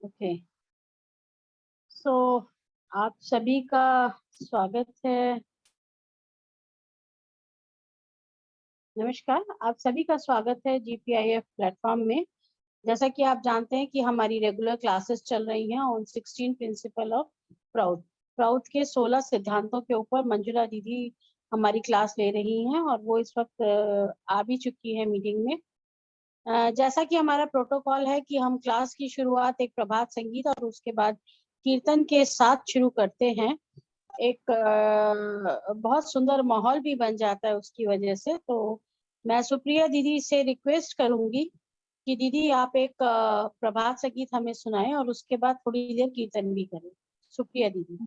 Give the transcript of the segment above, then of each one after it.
Okay, सो आप सभी का स्वागत है। नमस्कार, आप सभी का स्वागत है GPIF प्लेटफॉर्म में। जैसा कि आप जानते हैं कि हमारी रेगुलर क्लासेस चल रही हैं on 16 principle of proud. Proud के 16 सिद्धांतों के ऊपर मंजुला दीदी हमारी क्लास ले रही हैं और वो इस वक्त आ भी चुकी है मीटिंग में। जैसा कि हमारा प्रोटोकॉल है कि हम क्लास की शुरुआत एक प्रभात संगीत और उसके बाद कीर्तन के साथ शुरू करते हैं। एक बहुत सुंदर माहौल भी बन जाता है उसकी वजह से। तो मैं सुप्रिया दीदी से रिक्वेस्ट करूंगी कि दीदी आप एक प्रभात संगीत हमें सुनाएं और उसके बाद थोड़ी देर कीर्तन भी करें। सुप्रिया दीदी।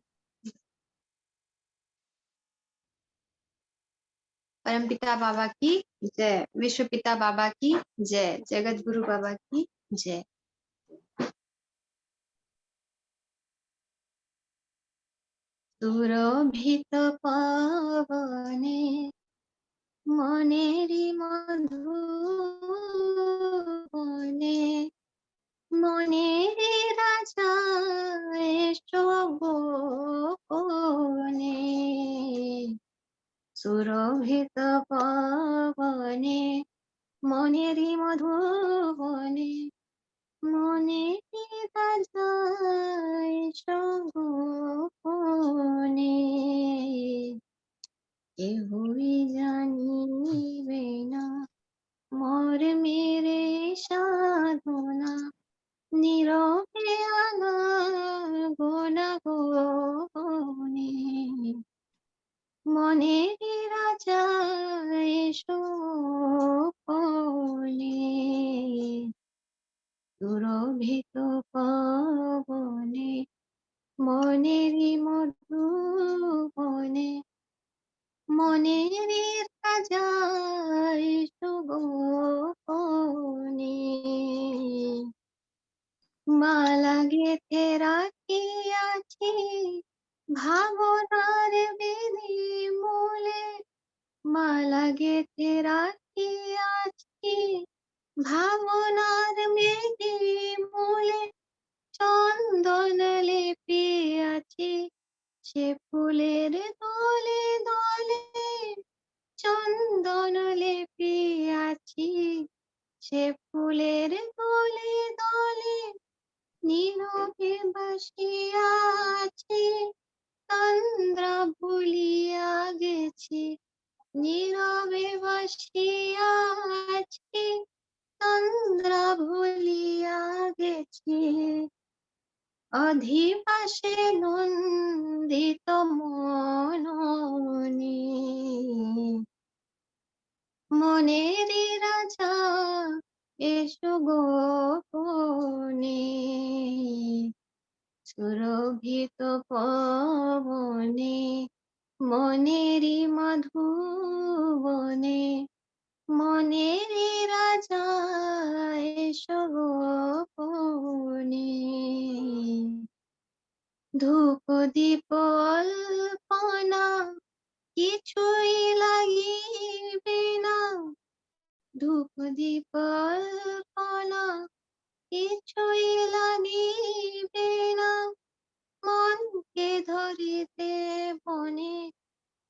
परमपिता बाबा की जय, विश्व पिता बाबा की जय, जगत गुरु बाबा की जय। सुरभित पावने मनेरी मधुबने, मनेरी राजा गोपने, सुरभित पावने मनेरी मधुबने, मनेरी राजा गोपने, केहुई जानिबे ना मोर मेरे साधना, নীরবে গোনা গোনে, মনেরই রাজা এসো কোলে, সুরভিত পবনে মনেরই মধুবনে, মনেরই রাজা এসো গোপনে, মালা গেথে রাখিয়াছি ভাবনার বেদি মূলে, মালা গেথে রাখিয়াছি ভাবনার বেদি মূলে, চন্দন লেপিয়াছি সে ফুলের দলে দলে, চন্দন লেপিয়াছি সে ফুলের দলে দলে, নীরবে বসিয়া আছি তন্দ্রা ভুলিয়া গেছি, নীরবে বসিয়া আছি তন্দ্রা ভুলিয়া গেছি, অধিবাসে নন্দিত মননে, মনেরই রাজা এসো গোপনে, সুরভিত পবনে মনেরই মধুবনে, মনেরই রাজা এসো গোপনে, ধূপ দীপ অল্পনা কিছুই লাগিবে না, ধূপ দীপ অল্পনা কিছুই লাগিবে না, মনকে ধরিতে বনে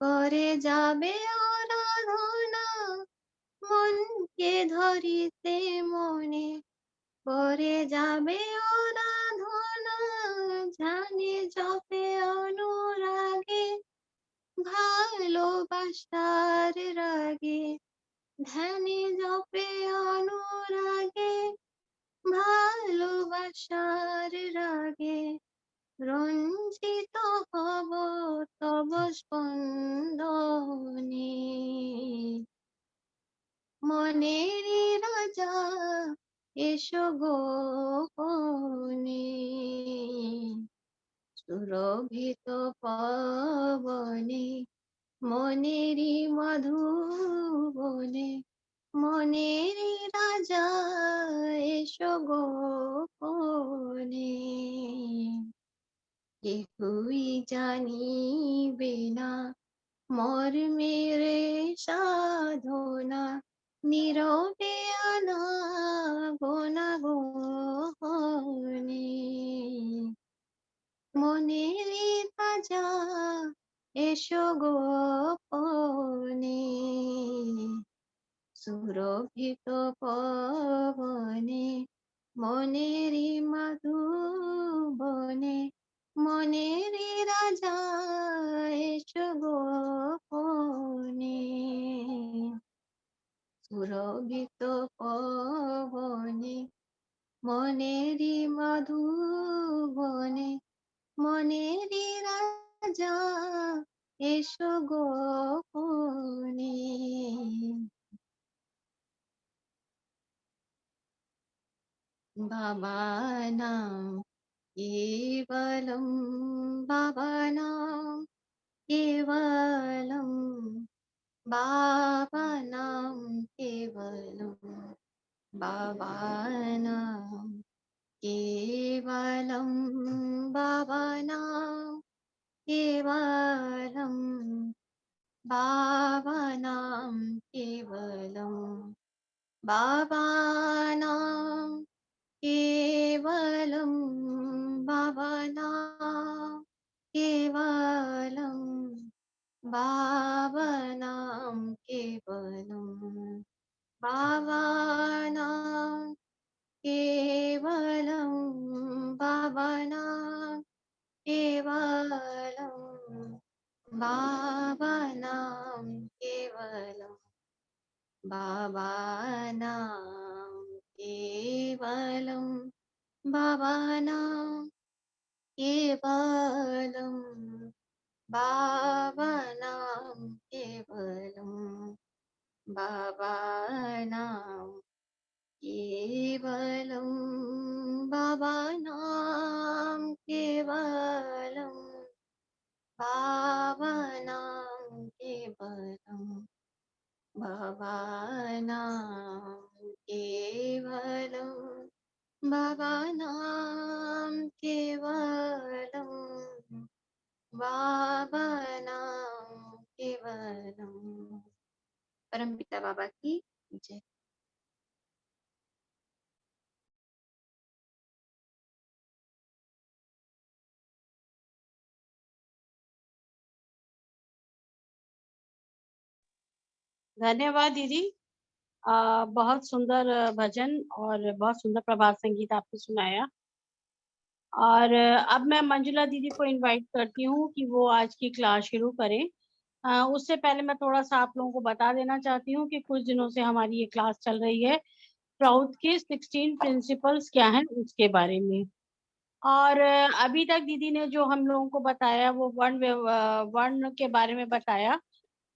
করে যাবে আরাধনা, মনকে ধরিতে মনে করে যাবে আরাধনা, জানে জপে অনুরাগে ভালোবাসার রাগে, ধ্যানে জপে অনুরাগে ভালোবাসার রাগে, রঞ্জিত হব তব স্পন্দনে, মনেরই রাজা এসো গোপনে, সুরভিত পবনে মনেরই মধুবনে, মনেরই রাজা এসো গোপনে, কেহই জানিবে না মর্মের সাধনা, নীরবে আনাগোনা গোপনে মনেরই তাজা এসো গোপনে সুরভিত পবনে মনেরই মধুবনে মনেরই রাজা এসো গোপনে সুরভিত পবনে মনেরই মধুবনে মনেরই রাজা এসো গোপনে বাবা নাম কেবলম বাবা নাম কেবলম বাবা নাম কেবলম বাবা নাম केवलम बाबा नाम केवलम बाबा नाम केवलम बाबा नाम केवलम बाबा नाम केवलम बाबा नाम केवलम बाबा नाम केवलम बाबा नाम केवलम बाबा नाम केवलम बाबा नाम केवलम बाबा नाम केवलम बाबा नाम केवलम बाबा नाम केवलम बाबा नाम केवलम बाबा नाम केवलम बाबा नाम केवलम बाबा नाम केवलम बाबा नाम केवलम। परमपिता बाबा की जय। धन्यवाद दीदी। बहुत सुंदर भजन और बहुत सुंदर प्रभात संगीत आपने सुनाया। और अब मैं मंजुला दीदी को इनवाइट करती हूँ कि वो आज की क्लास शुरू करें। उससे पहले मैं थोड़ा सा आप लोगों को बता देना चाहती हूँ कि कुछ दिनों से हमारी ये क्लास चल रही है प्राउड के 16 प्रिंसिपल्स क्या हैं उसके बारे में। और अभी तक दीदी ने जो हम लोगों को बताया वो वर्ण के बारे में बताया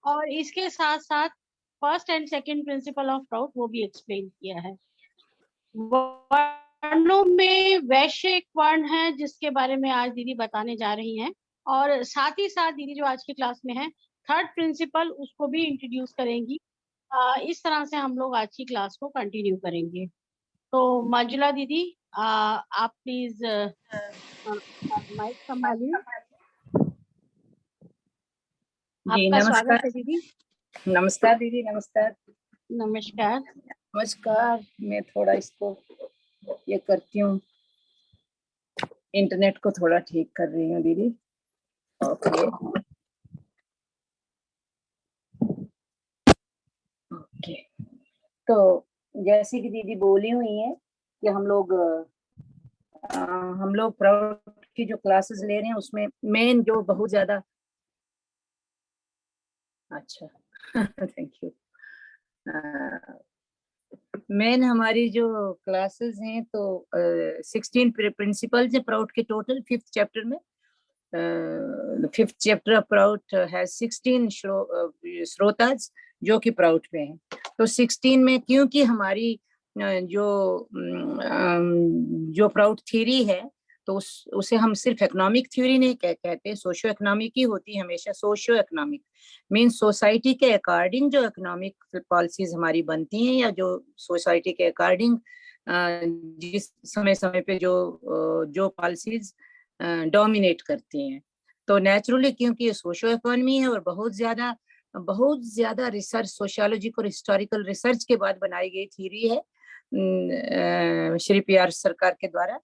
और इसके साथ साथ first and second principle of proud वो भी एक्सप्लेन किया है। वर्णों में वैश्य एक वर्ण है जिसके बारे में आज दीदी बताने जा रही हैं और साथ ही साथ दीदी जो आज की क्लास में है थर्ड प्रिंसिपल उसको भी इंट्रोड्यूस करेंगी। इस तरह से हम लोग आज की क्लास को कंटिन्यू करेंगे। तो मंजुला दीदी आप प्लीज माइक संभालिए। आपका स्वागत है दीदी। नमस्कार दीदी। नमस्कार। नमस्कार। नमस्कार। मैं थोड़ा इसको ये करती हूँ, इंटरनेट को थोड़ा ठीक कर रही हूँ दीदी। Okay okay. तो जैसे कि दीदी बोली हुई है कि हम लोग प्राउड की जो क्लासेस ले रहे हैं उसमें मेन जो बहुत ज्यादा अच्छा थैंक यू। मेन हमारी जो क्लासेस हैं तो 16 प्रिंसिपल्स है प्राउड के टोटल। 5th चैप्टर में 5th चैप्टर ऑफ प्राउड है 16 श्रोताज जो कि प्राउड में है। तो 16 में क्योंकि हमारी जो प्राउड थ्योरी है तो उसे हम सिर्फ इकोनॉमिक थ्योरी नहीं कहते, सोशियो इकोनॉमिक ही होती है हमेशा। सोशियो इकोनॉमिक मीन्स सोसाइटी के अकॉर्डिंग जो इकोनॉमिक पॉलिसीज हमारी बनती हैं या जो सोसाइटी के अकॉर्डिंग जिस समय समय पे जो पॉलिसीज डोमिनेट करती हैं। तो नेचुरली क्योंकि ये सोशियो इकोनॉमी है और बहुत ज्यादा बहुत ज्यादा रिसर्च, सोशियोलॉजिक और हिस्टोरिकल रिसर्च के बाद बनाई गई थ्योरी है श्री PR सरकार के द्वारा।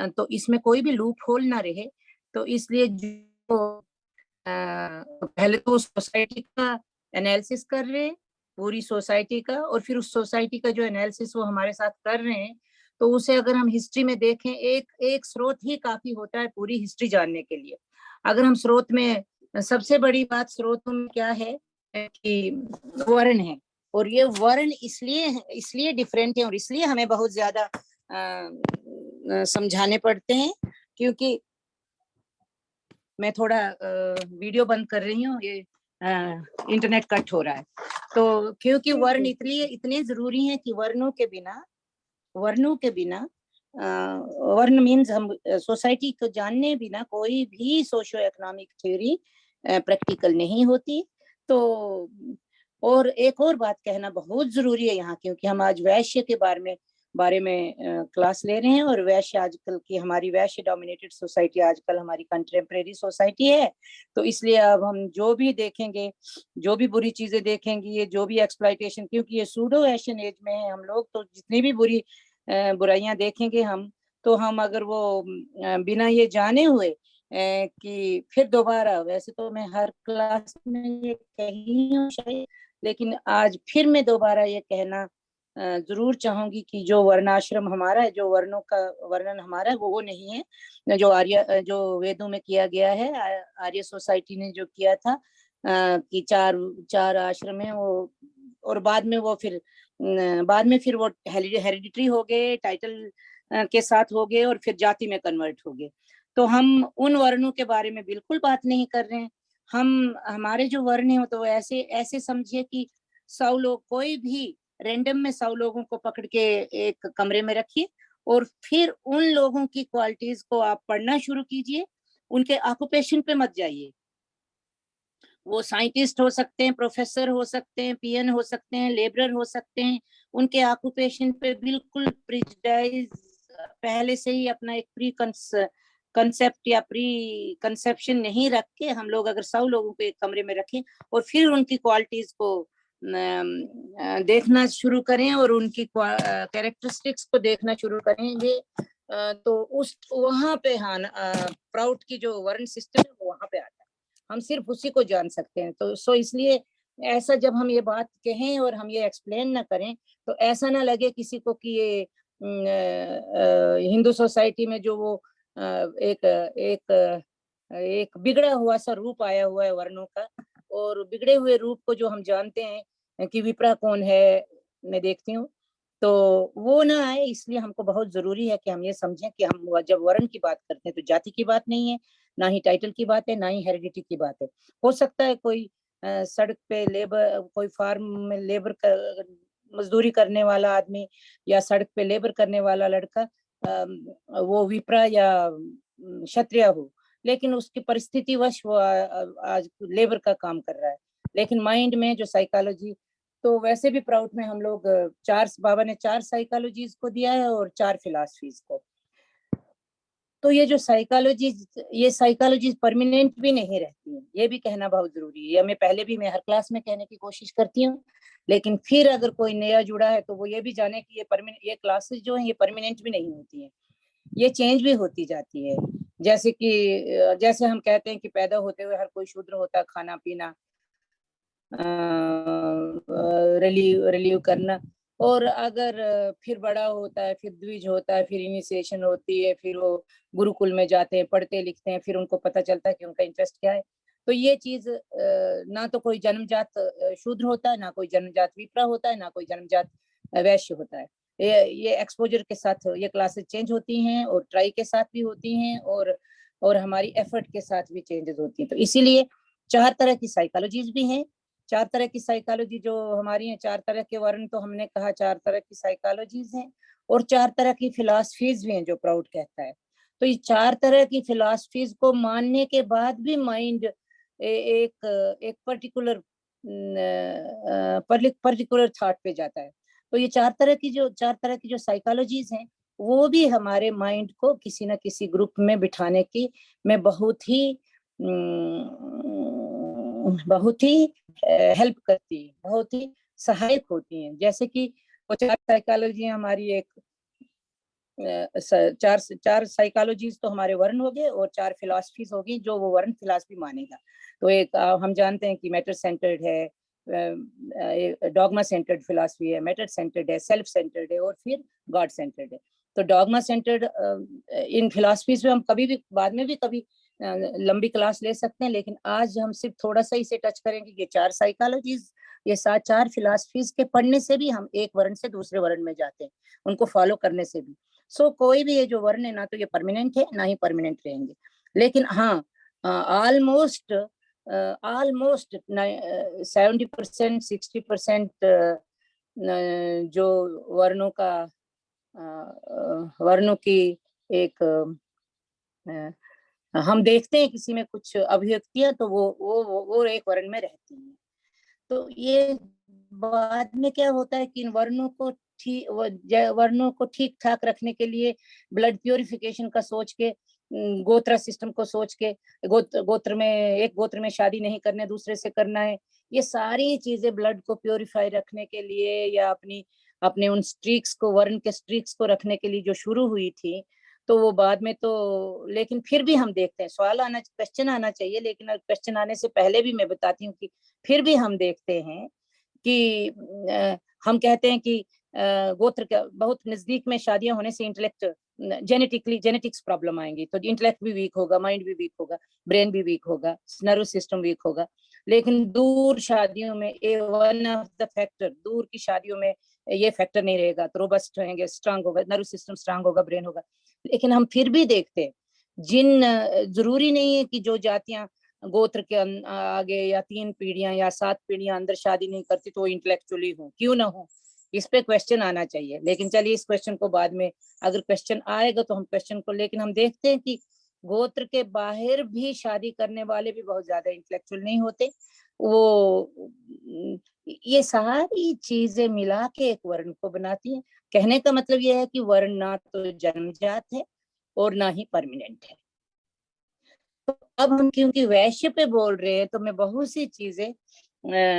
तो इसमें कोई भी लूप होल ना रहे, तो इसलिए जो पहले तो सोसाइटी का एनालिसिस कर रहे हैं, पूरी सोसाइटी का, और फिर उस सोसाइटी का जो एनालिसिस वो हमारे साथ कर रहे हैं, तो उसे अगर हम हिस्ट्री में देखें, एक स्रोत ही काफी होता है पूरी हिस्ट्री जानने के लिए। अगर हम स्रोत में, सबसे बड़ी बात स्रोतों में क्या है कि वर्ण है, और ये वर्ण इसलिए डिफरेंट है और इसलिए हमें बहुत ज्यादा समझाने पड़ते हैं, क्योंकि मैं थोड़ा वीडियो बंद कर रही हूँ, ये इंटरनेट कट हो रहा है। तो क्योंकि वर्ण इतने जरूरी हैं कि वर्णों के बिना वर्ण मीन्स हम सोसाइटी को जानने बिना कोई भी सोशियो इकोनॉमिक थ्योरी प्रैक्टिकल नहीं होती। तो और एक और बात कहना बहुत जरूरी है यहाँ, क्योंकि हम आज वैश्य के बारे में क्लास ले रहे हैं, और वैश्य आजकल की हमारी वैश्य डोमिनेटेड सोसाइटी आजकल हमारी कंटेम्प्रेरी सोसाइटी है। तो इसलिए अब हम जो भी देखेंगे, जो भी बुरी चीजें देखेंगे, ये जो भी एक्सप्लॉइटेशन, क्योंकि ये सूडो एशियन एज में है हम लोग, तो जितनी भी बुराइयां देखेंगे हम, तो हम अगर वो बिना ये जाने हुए कि फिर दोबारा, वैसे तो मैं हर क्लास में ये कही हूँ शायद, लेकिन आज फिर मैं दोबारा ये कहना जरूर चाहूंगी कि जो वर्णाश्रम हमारा है, जो वर्णों का वर्णन हमारा है, वो नहीं है जो वेदों में किया गया है। आर्य सोसाइटी ने जो किया था कि चार आश्रम है वो, और बाद में फिर वो हेरिडिटरी हो गए, टाइटल के साथ हो गए, और फिर जाति में कन्वर्ट हो गए। तो हम उन वर्णों के बारे में बिल्कुल बात नहीं कर रहे हैं। हमारे जो वर्ण है तो ऐसे समझिए कि 100 लोग, कोई भी रैंडम में 100 लोगों को पकड़ के एक कमरे में रखिए, और फिर उन लोगों की क्वालिटीज को आप पढ़ना शुरू कीजिए, उनके ऑक्यूपेशन पे मत जाइए। वो साइंटिस्ट हो सकते हैं, प्रोफेसर हो सकते हैं, पीएन हो सकते हैं, लेबरर हो सकते हैं, उनके ऑक्यूपेशन पे बिल्कुल प्रिजुडाइज पहले से ही अपना एक प्री कंसेप्ट या प्री कंसेप्शन नहीं रख के हम लोग अगर 100 लोगों को एक कमरे में रखें और फिर उनकी क्वालिटीज को देखना शुरू करें और उनकी कैरेक्टरिस्टिक्स को देखना शुरू करेंगे, तो उस वहां पे प्राउड की जो वर्ण सिस्टम है वो वहां पे आता है। हम सिर्फ उसी को जान सकते हैं। तो इसलिए ऐसा जब हम ये बात कहें और हम ये एक्सप्लेन ना करें, तो ऐसा ना लगे किसी को कि ये हिंदू सोसाइटी में जो वो एक बिगड़ा हुआ सा रूप आया हुआ है वर्णों का, और बिगड़े हुए रूप को जो हम जानते हैं कि विप्रा कौन है, मैं देखती हूँ, तो वो ना आए। इसलिए हमको बहुत जरूरी है कि हम ये समझें कि हम जब वर्ण की बात करते हैं तो जाति की बात नहीं है, ना ही टाइटल की बात है, ना ही हेरिडिटी की बात है। हो सकता है कोई सड़क पे लेबर, कोई फार्म में लेबर मजदूरी करने वाला आदमी या सड़क पे लेबर करने वाला लड़का वो विप्रा या क्षत्रिय हो, लेकिन उसकी परिस्थिति वश वो आज लेबर का काम कर रहा है। लेकिन माइंड में जो साइकोलॉजी, तो वैसे भी प्राउड में हम लोग बाबा ने 4 साइकोलॉजीज को दिया है और 4 फिलॉसफीज को। तो ये साइकोलॉजी परमानेंट भी नहीं रहती है, ये भी कहना बहुत जरूरी है। मैं पहले भी हर क्लास में कहने की कोशिश करती हूँ, लेकिन फिर अगर कोई नया जुड़ा है तो वो ये भी जाने कि ये क्लासेस जो है ये परमानेंट भी नहीं होती है, ये चेंज भी होती जाती है। जैसे हम कहते हैं कि पैदा होते हुए हर कोई शूद्र होता है, खाना पीना रिलीव करना, और अगर फिर बड़ा होता है, फिर द्विज होता है, फिर इनिशिएशन होती है, फिर वो गुरुकुल में जाते हैं, पढ़ते लिखते हैं, फिर उनको पता चलता है कि उनका इंटरेस्ट क्या है। तो ये चीज ना तो कोई जन्मजात शूद्र होता है, ना कोई जन्मजात विप्रा होता है, ना कोई जन्मजात वैश्य होता है। ये एक्सपोजर के साथ ये क्लासेस चेंज होती हैं, और ट्राई के साथ भी होती हैं, और हमारी एफर्ट के साथ भी चेंजेस होती हैं। तो इसीलिए 4 तरह की साइकोलॉजीज भी हैं, 4 तरह की साइकोलॉजी जो हमारी है, 4 तरह के वर्ण, तो हमने कहा 4 तरह की साइकोलॉजीज हैं, और 4 तरह की फिलॉसफीज भी हैं जो प्राउड कहता है। तो ये 4 तरह की फिलॉसफीज को मानने के बाद भी माइंड एक पर्टिकुलर थॉट पे जाता है। तो ये 4 तरह की जो साइकोलॉजीज हैं, वो भी हमारे माइंड को किसी ना किसी ग्रुप में बिठाने की में बहुत ही बहुत ही हेल्प करती है, बहुत ही सहायक होती हैं। जैसे कि वो 4 साइकोलॉजी हमारी एक चार साइकोलॉजीज तो हमारे वर्ण हो गए और 4 फिलॉसफीज होगी जो वो वर्ण फिलॉसफी मानेगा। तो एक हम जानते हैं कि मैटर सेंटर्ड है, डॉगमा सेंटर्ड फिलॉसफी है, मैटर सेंटर्ड है, सेल्फ सेंटर्ड है और फिर गॉड सेंटर्ड है। तो डॉगमा सेंटर्ड इन फिलॉसफीज में हम कभी भी बाद में भी कभी लंबी क्लास ले सकते हैं, लेकिन आज हम सिर्फ थोड़ा सा इसे टच करेंगे। ये 4 साइकोलॉजीज, ये 4 फिलॉसफीज के पढ़ने से भी हम एक वर्ण से दूसरे वर्ण में जाते हैं, उनको फॉलो करने से भी। कोई भी ये जो वर्ण है ना तो ये परमानेंट है ना ही परमानेंट रहेंगे, लेकिन हाँ ऑलमोस्ट 70% 60% जो वर्णों का वर्णों की एक हम देखते हैं किसी में कुछ अभिव्यक्तियां तो वो एक वर्ण में रहती हैं। तो ये बाद में क्या होता है कि इन वर्णों को ठीक ठाक रखने के लिए ब्लड प्योरिफिकेशन का सोच के, गोत्र सिस्टम को सोच के, गोत्र में शादी नहीं करने, दूसरे से करना है, ये सारी चीजें ब्लड को प्योरीफाई रखने के लिए या अपने उन स्ट्रीक्स को, वर्ण के स्ट्रीक्स को रखने के लिए जो शुरू हुई थी, तो वो बाद में तो, लेकिन फिर भी हम देखते हैं क्वेश्चन आना चाहिए, लेकिन क्वेश्चन आने से पहले भी मैं बताती हूँ कि फिर भी हम देखते हैं कि हम कहते हैं कि गोत्र के बहुत नजदीक में शादियां होने से जेनेटिक्स प्रॉब्लम आएंगी, तो इंटेलेक्ट भी वीक होगा, माइंड भी वीक होगा, ब्रेन भी वीक होगा, नर्वस सिस्टम वीक होगा। लेकिन दूर शादियों में वन ऑफ द फैक्टर, दूर की शादियों में ये फैक्टर नहीं रहेगा, तो रोबस्ट रहेंगे, स्ट्रांग होगा, नर्वस सिस्टम स्ट्रांग होगा, ब्रेन होगा। लेकिन हम फिर भी देखते हैं जरूरी नहीं है कि जो जातियां गोत्र के आगे या 3 पीढ़ियां या 7 पीढ़ियां अंदर शादी नहीं करती तो इंटेलेक्चुअली हो, क्यों ना हो, इस पे क्वेश्चन आना चाहिए। लेकिन चलिए इस क्वेश्चन को बाद में, अगर क्वेश्चन आएगा तो हम क्वेश्चन को, लेकिन हम देखते हैं कि गोत्र के बाहर भी शादी करने वाले भी बहुत ज्यादा इंटेलेक्चुअल नहीं होते। ये सारी चीजें मिला के एक वर्ण को बनाती है। कहने का मतलब यह है कि वर्ण ना तो जन्मजात है और ना ही परमानेंट है। तो अब हम क्योंकि वैश्य पे बोल रहे हैं तो मैं बहुत सी चीजें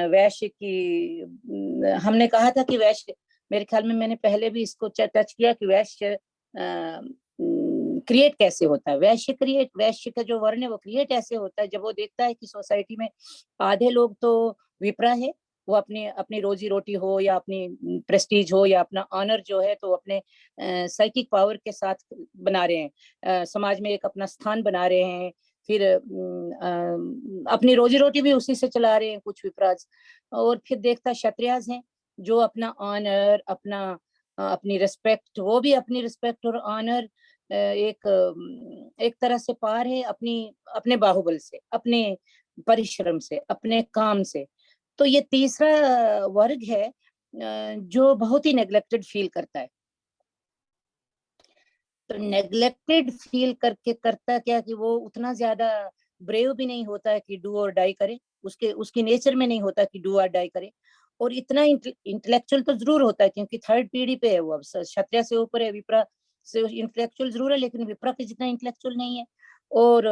वैश्य की, हमने कहा था कि वैश्य, मेरे ख्याल में मैंने पहले भी इसको टच किया कि वैश्य क्रिएट कैसे होता है। वैश्य का जो वर्ण है वो क्रिएट ऐसे होता है जब वो देखता है कि सोसाइटी में आधे लोग तो विप्रा है, वो अपनी रोजी रोटी हो या अपनी प्रेस्टीज हो या अपना ऑनर जो है तो अपने साइकिक पावर के साथ बना रहे हैं, समाज में एक अपना स्थान बना रहे हैं, फिर अपनी रोजी रोटी भी उसी से चला रहे हैं कुछ विपराज। और फिर देखता क्षत्रियाज हैं जो अपना ऑनर, अपनी रिस्पेक्ट, वो भी अपनी रिस्पेक्ट और ऑनर एक तरह से पार है अपने बाहुबल से, अपने परिश्रम से, अपने काम से। तो ये तीसरा वर्ग है जो बहुत ही नेग्लेक्टेड फील करता है। तो नेग्लेक्टेड फील करके करता क्या कि वो उतना ज्यादा ब्रेव भी नहीं होता है कि डू और डाई करे, उसकी नेचर में नहीं होता कि डू और डाई करे। और इतना इंटेलेक्चुअल तो जरूर होता है क्योंकि 3rd पीढ़ी पे है वो, अब क्षत्रिय से ऊपर है, विप्रा से इंटेलेक्चुअल जरूर है लेकिन विप्रा के जितना इंटेलेक्चुअल नहीं है। और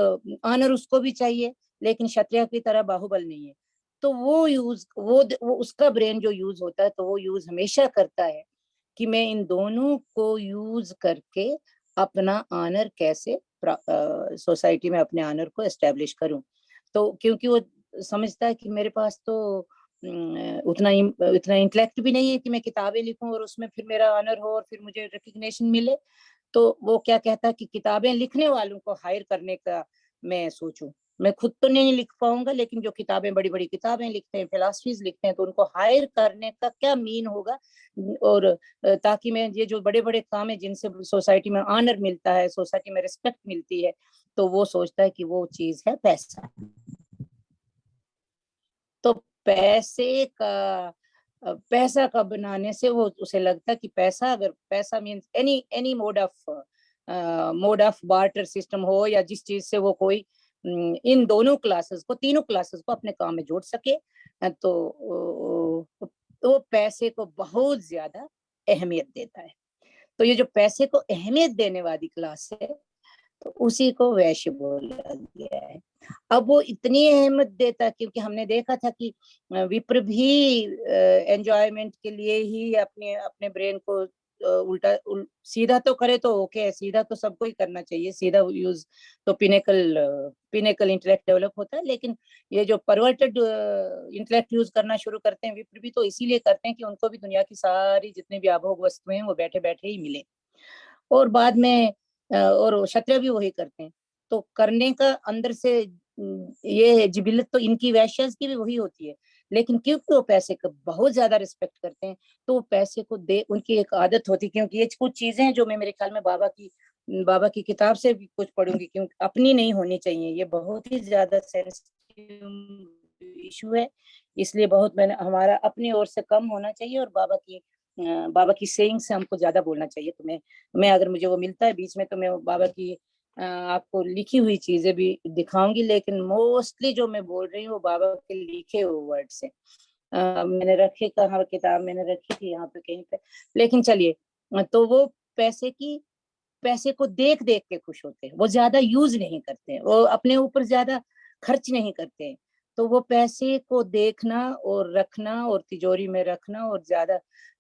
ऑनर उसको भी चाहिए लेकिन क्षत्रिय की तरह बाहुबल नहीं है। तो वो उसका ब्रेन जो यूज होता है तो वो यूज हमेशा करता है कि मैं इन दोनों को यूज करके अपना ऑनर कैसे सोसाइटी में अपने ऑनर को एस्टेब्लिश करूं। तो क्योंकि वो समझता है कि मेरे पास तो उतना इंटेलेक्ट भी नहीं है कि मैं किताबें लिखूं और उसमें फिर मेरा ऑनर हो और फिर मुझे रिकग्निशन मिले। तो वो क्या कहता है कि किताबें लिखने वालों को हायर करने का मैं सोचूं। मैं खुद तो नहीं लिख पाऊंगा लेकिन जो किताबें, बड़ी बड़ी किताबें लिखते हैं, फिलॉसफीज लिखते हैं, तो उनको हायर करने का क्या मीन होगा। और ताकि मैं ये जो बड़े बड़े काम है जिनसे सोसाइटी में ऑनर मिलता है, सोसाइटी में रिस्पेक्ट मिलती है, तो वो सोचता है कि वो चीज है पैसा। तो पैसा का बनाने से वो उसे लगता है कि पैसा means any mode of barter system हो या जिस चीज से वो कोई इन तीनों क्लासेस को अपने काम में जोड़ सके। तो पैसे को बहुत ज्यादा अहमियत देता है। तो ये जो पैसे को अहमियत देने वाली क्लास है तो उसी को वैश्य बोला गया है। अब वो इतनी अहमियत देता, क्योंकि हमने देखा था कि विप्र भी एंजॉयमेंट के लिए ही अपने अपने ब्रेन को सीधा तो करे तो ओके, सीधा तो सबको ही करना चाहिए, सीधा यूज तो पिनेकल इंटेलेक्ट डेवलप होता है, लेकिन ये जो परवर्टेड इंटेलेक्ट यूज करना शुरू करते हैं विप्र भी, तो इसीलिए करते हैं कि उनको भी दुनिया की सारी जितनी भी आभोग वस्तुएं हैं वो बैठे बैठे ही मिले। और बाद में और क्षत्रिय भी वही करते हैं। तो करने का अंदर से ये जिबिलत तो इनकी वैश्यास की भी वही होती है, लेकिन क्योंकि वो पैसे का बहुत ज्यादा रिस्पेक्ट करते हैं तो वो पैसे को दे, उनकी एक आदत होती है। क्योंकि ये कुछ चीजें हैं जो मैं मेरे ख्याल में बाबा की किताब से भी कुछ पढ़ूंगी, क्योंकि अपनी नहीं होनी चाहिए, ये बहुत ही ज्यादा सेंसिटिव इशू है, इसलिए बहुत मैंने हमारा अपनी ओर से कम होना चाहिए और बाबा की सेइंग से हमको ज्यादा बोलना चाहिए। तो मैं अगर मुझे वो मिलता है बीच में तो मैं बाबा की आपको लिखी हुई चीजें भी दिखाऊंगी, लेकिन मोस्टली जो मैं बोल रही हूँ वो बाबा के लिखे हुए वर्ड से। मैंने रखे कहाँ किताब मैंने रखी थी यहाँ पे कहीं पे, लेकिन चलिए। तो वो पैसे को देख देख के खुश होते हैं, वो ज्यादा यूज नहीं करते हैं, वो अपने ऊपर ज्यादा खर्च नहीं करते हैं। तो वो पैसे को देखना और रखना और तिजोरी में रखना और ज्यादा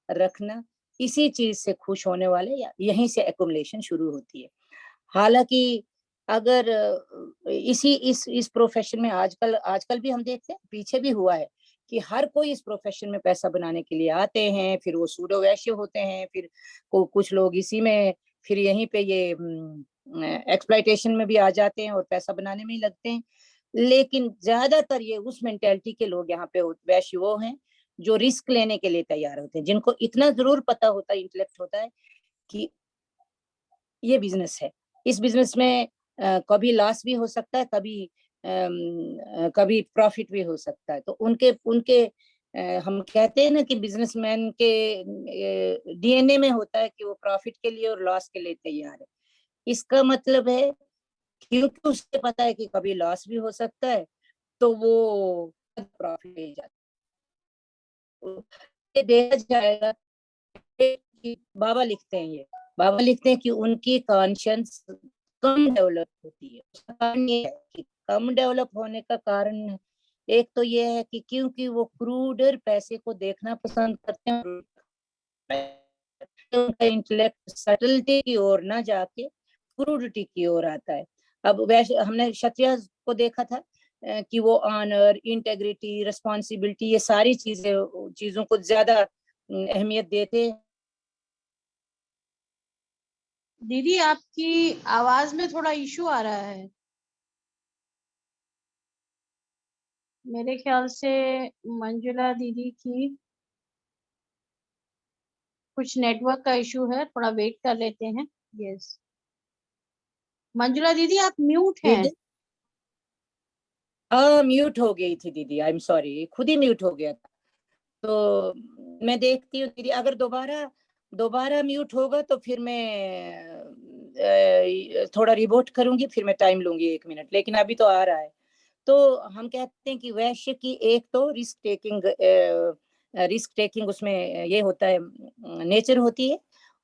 रखना, इसी चीज से खुश होने वाले, या यहीं से एक्युमुलेशन शुरू होती है। हालांकि अगर इस प्रोफेशन में आजकल भी हम देखते हैं, पीछे भी हुआ है कि हर कोई इस प्रोफेशन में पैसा बनाने के लिए आते हैं, फिर वो सूडो वैश्य होते हैं, फिर कुछ लोग इसी में फिर यहीं पे ये एक्सप्लॉयटेशन में भी आ जाते हैं और पैसा बनाने में ही लगते हैं। लेकिन ज्यादातर ये उस मेंटेलिटी के लोग यहाँ पे वैश्य वो हैं जो रिस्क लेने के लिए तैयार होते हैं, जिनको इतना जरूर पता होता है, इंटेलेक्ट होता है कि ये बिजनेस है, इस बिजनेस में कभी लॉस भी हो सकता है, कभी प्रॉफिट भी हो सकता है। तो उनके उनके हम कहते हैं ना कि बिजनेसमैन के डीएनए में होता है कि वो प्रॉफिट के लिए और लॉस के लिए तैयार है। इसका मतलब है क्योंकि उससे पता है कि कभी लॉस भी हो सकता है, तो वो प्रॉफिट ले जाता है। ये देखा जाएगा कि बाबा लिखते हैं कि उनकी कॉन्शियंस कम डेवलप होती है। उसका कारण ये है कि कम डेवलप होने का कारण एक तो ये है कि क्योंकि वो क्रूडर पैसे को देखना पसंद करते हैं, उनका इंटेलेक्ट सटलिटी की ओर ना जाके क्रूडिटी की ओर आता है। अब वैसे हमने क्षत्रिय को देखा था कि वो ऑनर, इंटेग्रिटी, रिस्पॉन्सिबिलिटी, ये सारी चीजों को ज्यादा अहमियत देते हैं। दीदी आपकी आवाज में थोड़ा इशू आ रहा है, मेरे ख्याल से मंजुला दीदी की कुछ नेटवर्क का इशू है, थोड़ा वेट कर लेते हैं। यस मंजुला दीदी आप म्यूट हैं। म्यूट हो गई थी दीदी, आई एम सॉरी, खुद ही म्यूट हो गया था। तो मैं देखती हूँ दीदी, अगर दोबारा म्यूट होगा तो फिर मैं थोड़ा रिबूट करूंगी, फिर मैं टाइम लूंगी 1 मिनट, लेकिन अभी तो आ रहा है। तो हम कहते हैं कि वैश्य की एक तो रिस्क टेकिंग उसमें ये होता है, नेचर होती है,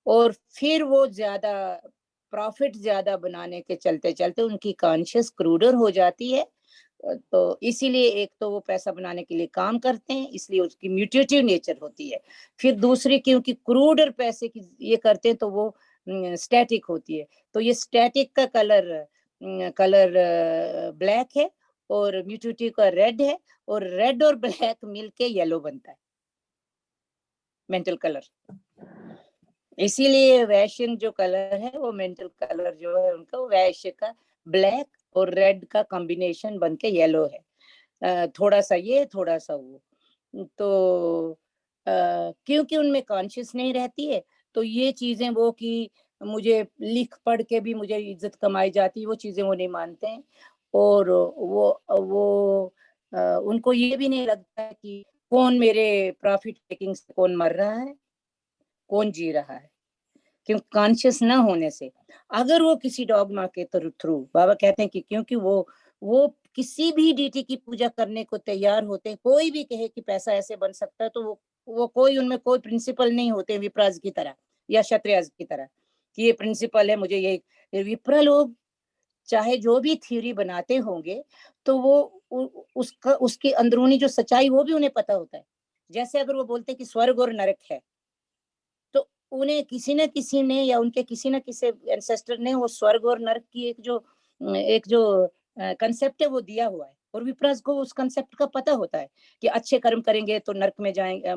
और फिर वो ज्यादा प्रॉफिट ज्यादा बनाने के चलते चलते उनकी कॉन्शियस क्रूडर हो जाती है। तो इसीलिए एक तो वो पैसा बनाने के लिए काम करते हैं, इसलिए उसकी म्यूटेटिव नेचर होती है। फिर दूसरी, क्योंकि क्रूडर पैसे की ये करते हैं तो वो स्टैटिक होती है। तो ये स्टैटिक का कलर ब्लैक है और म्यूटेटिव का रेड है, और रेड और ब्लैक मिलके येलो बनता है, मेंटल कलर। इसीलिए वैश्यन जो कलर है वो मेंटल कलर जो है उनका, वो वैश्य का ब्लैक और रेड का कॉम्बिनेशन बन के येलो है। थोड़ा सा ये थोड़ा सा वो, तो क्योंकि उनमें कॉन्शियस नहीं रहती है, तो ये चीजें वो कि मुझे लिख पढ़ के भी मुझे इज्जत कमाई जाती है, वो चीजें वो नहीं मानते हैं। और वो उनको ये भी नहीं लगता है कि कौन मेरे प्रॉफिट टेकिंग से कौन मर रहा है, कौन जी रहा है। क्योंकि कॉन्शियस ना होने से, अगर वो किसी डॉगमा के थ्रू, बाबा कहते हैं कि क्योंकि वो किसी भी डीटी की पूजा करने को तैयार होते हैं, कोई भी कहे कि पैसा ऐसे बन सकता है, तो वो कोई उनमें कोई प्रिंसिपल नहीं होते विप्राज की तरह या क्षत्रियाज की तरह कि ये प्रिंसिपल है मुझे ये। विप्रा लोग चाहे जो भी थ्योरी बनाते होंगे, तो वो उसका उसकी अंदरूनी जो सच्चाई वो भी उन्हें पता होता है। जैसे अगर वो बोलते हैं कि स्वर्ग और नरक है, तो उन्हें किसी न किसी ने या उनके किसी न किसी एंसेस्टर ने वो स्वर्ग और नरक की एक जो कंसेप्ट है वो दिया हुआ है, और विप्रास को उस कंसेप्ट का पता होता है कि अच्छे कर्म करेंगे तो नरक में जाएंगे,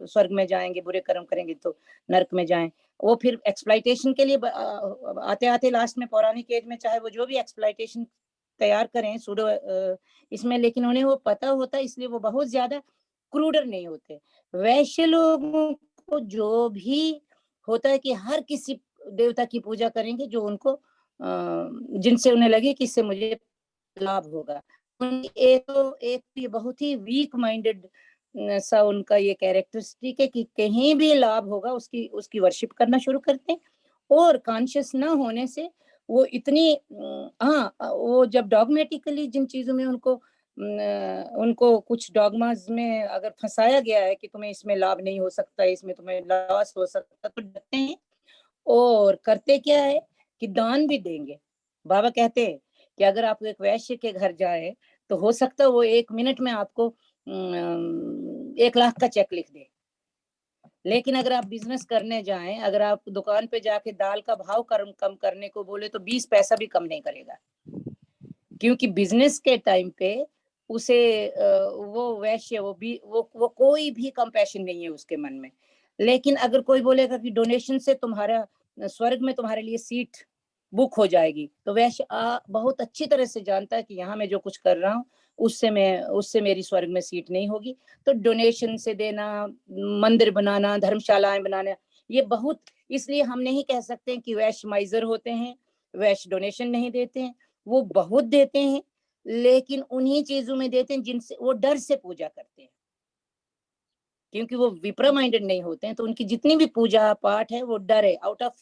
स्वर्ग में जाएंगे, बुरे कर्म करेंगे तो नरक में जाएं। वो फिर एक्सप्लॉइटेशन के लिए आते आते लास्ट में पौराणिक एज में चाहे वो जो भी एक्सप्लॉइटेशन तैयार करें सूडो इसमें, लेकिन उन्हें वो पता होता है, इसलिए वो बहुत ज्यादा क्रूडर नहीं होते। वैश्य लोगों को जो भी होता है कि हर किसी देवता की पूजा करेंगे जो उनको जिनसे उन्हें लगे कि इससे मुझे लाभ होगा। एक ये बहुत ही वीक माइंडेड सा उनका ये कैरेक्टरिस्टिक है कि कहीं भी लाभ होगा उसकी उसकी वर्शिप करना शुरू करते हैं, और कॉन्शियस ना होने से वो इतनी हाँ, वो जब डॉगमेटिकली जिन चीजों में उनको कुछ डॉगमास में अगर फंसाया गया है कि तुम्हें इसमें लाभ नहीं हो सकता, इसमें तुम्हें लॉस हो सकता, तो डरते हैं और करते क्या है कि दान भी देंगे। बाबा कहते हैं कि अगर आप एक वैश्य के घर जाए तो हो सकता है वो 1 मिनट में आपको 1 लाख का चेक लिख दे, लेकिन अगर आप बिजनेस करने जाएं, अगर आप दुकान पे जाके दाल का भाव कम करने को बोले तो 20 पैसा भी कम नहीं करेगा, क्योंकि बिजनेस के टाइम पे उसे वो वैश्य वो कोई भी कंपैशन नहीं है उसके मन में। लेकिन अगर कोई बोलेगा कि डोनेशन से तुम्हारा स्वर्ग में तुम्हारे लिए सीट बुक हो जाएगी, तो वैश्य बहुत अच्छी तरह से जानता है कि यहाँ मैं जो कुछ कर रहा हूँ उससे मेरी स्वर्ग में सीट नहीं होगी। तो डोनेशन से देना, मंदिर बनाना, धर्मशालाएं बनाना, ये बहुत, इसलिए हम नहीं कह सकते कि वैश्य माइजर होते हैं, वैश्य डोनेशन नहीं देते हैं। वो बहुत देते हैं, लेकिन उन्हीं चीजों में देते हैं जिनसे वो डर से पूजा करते हैं, क्योंकि वो विप्रा माइंडेड नहीं होते हैं। तो उनकी जितनी भी पूजा पाठ है वो डर है, आउट ऑफ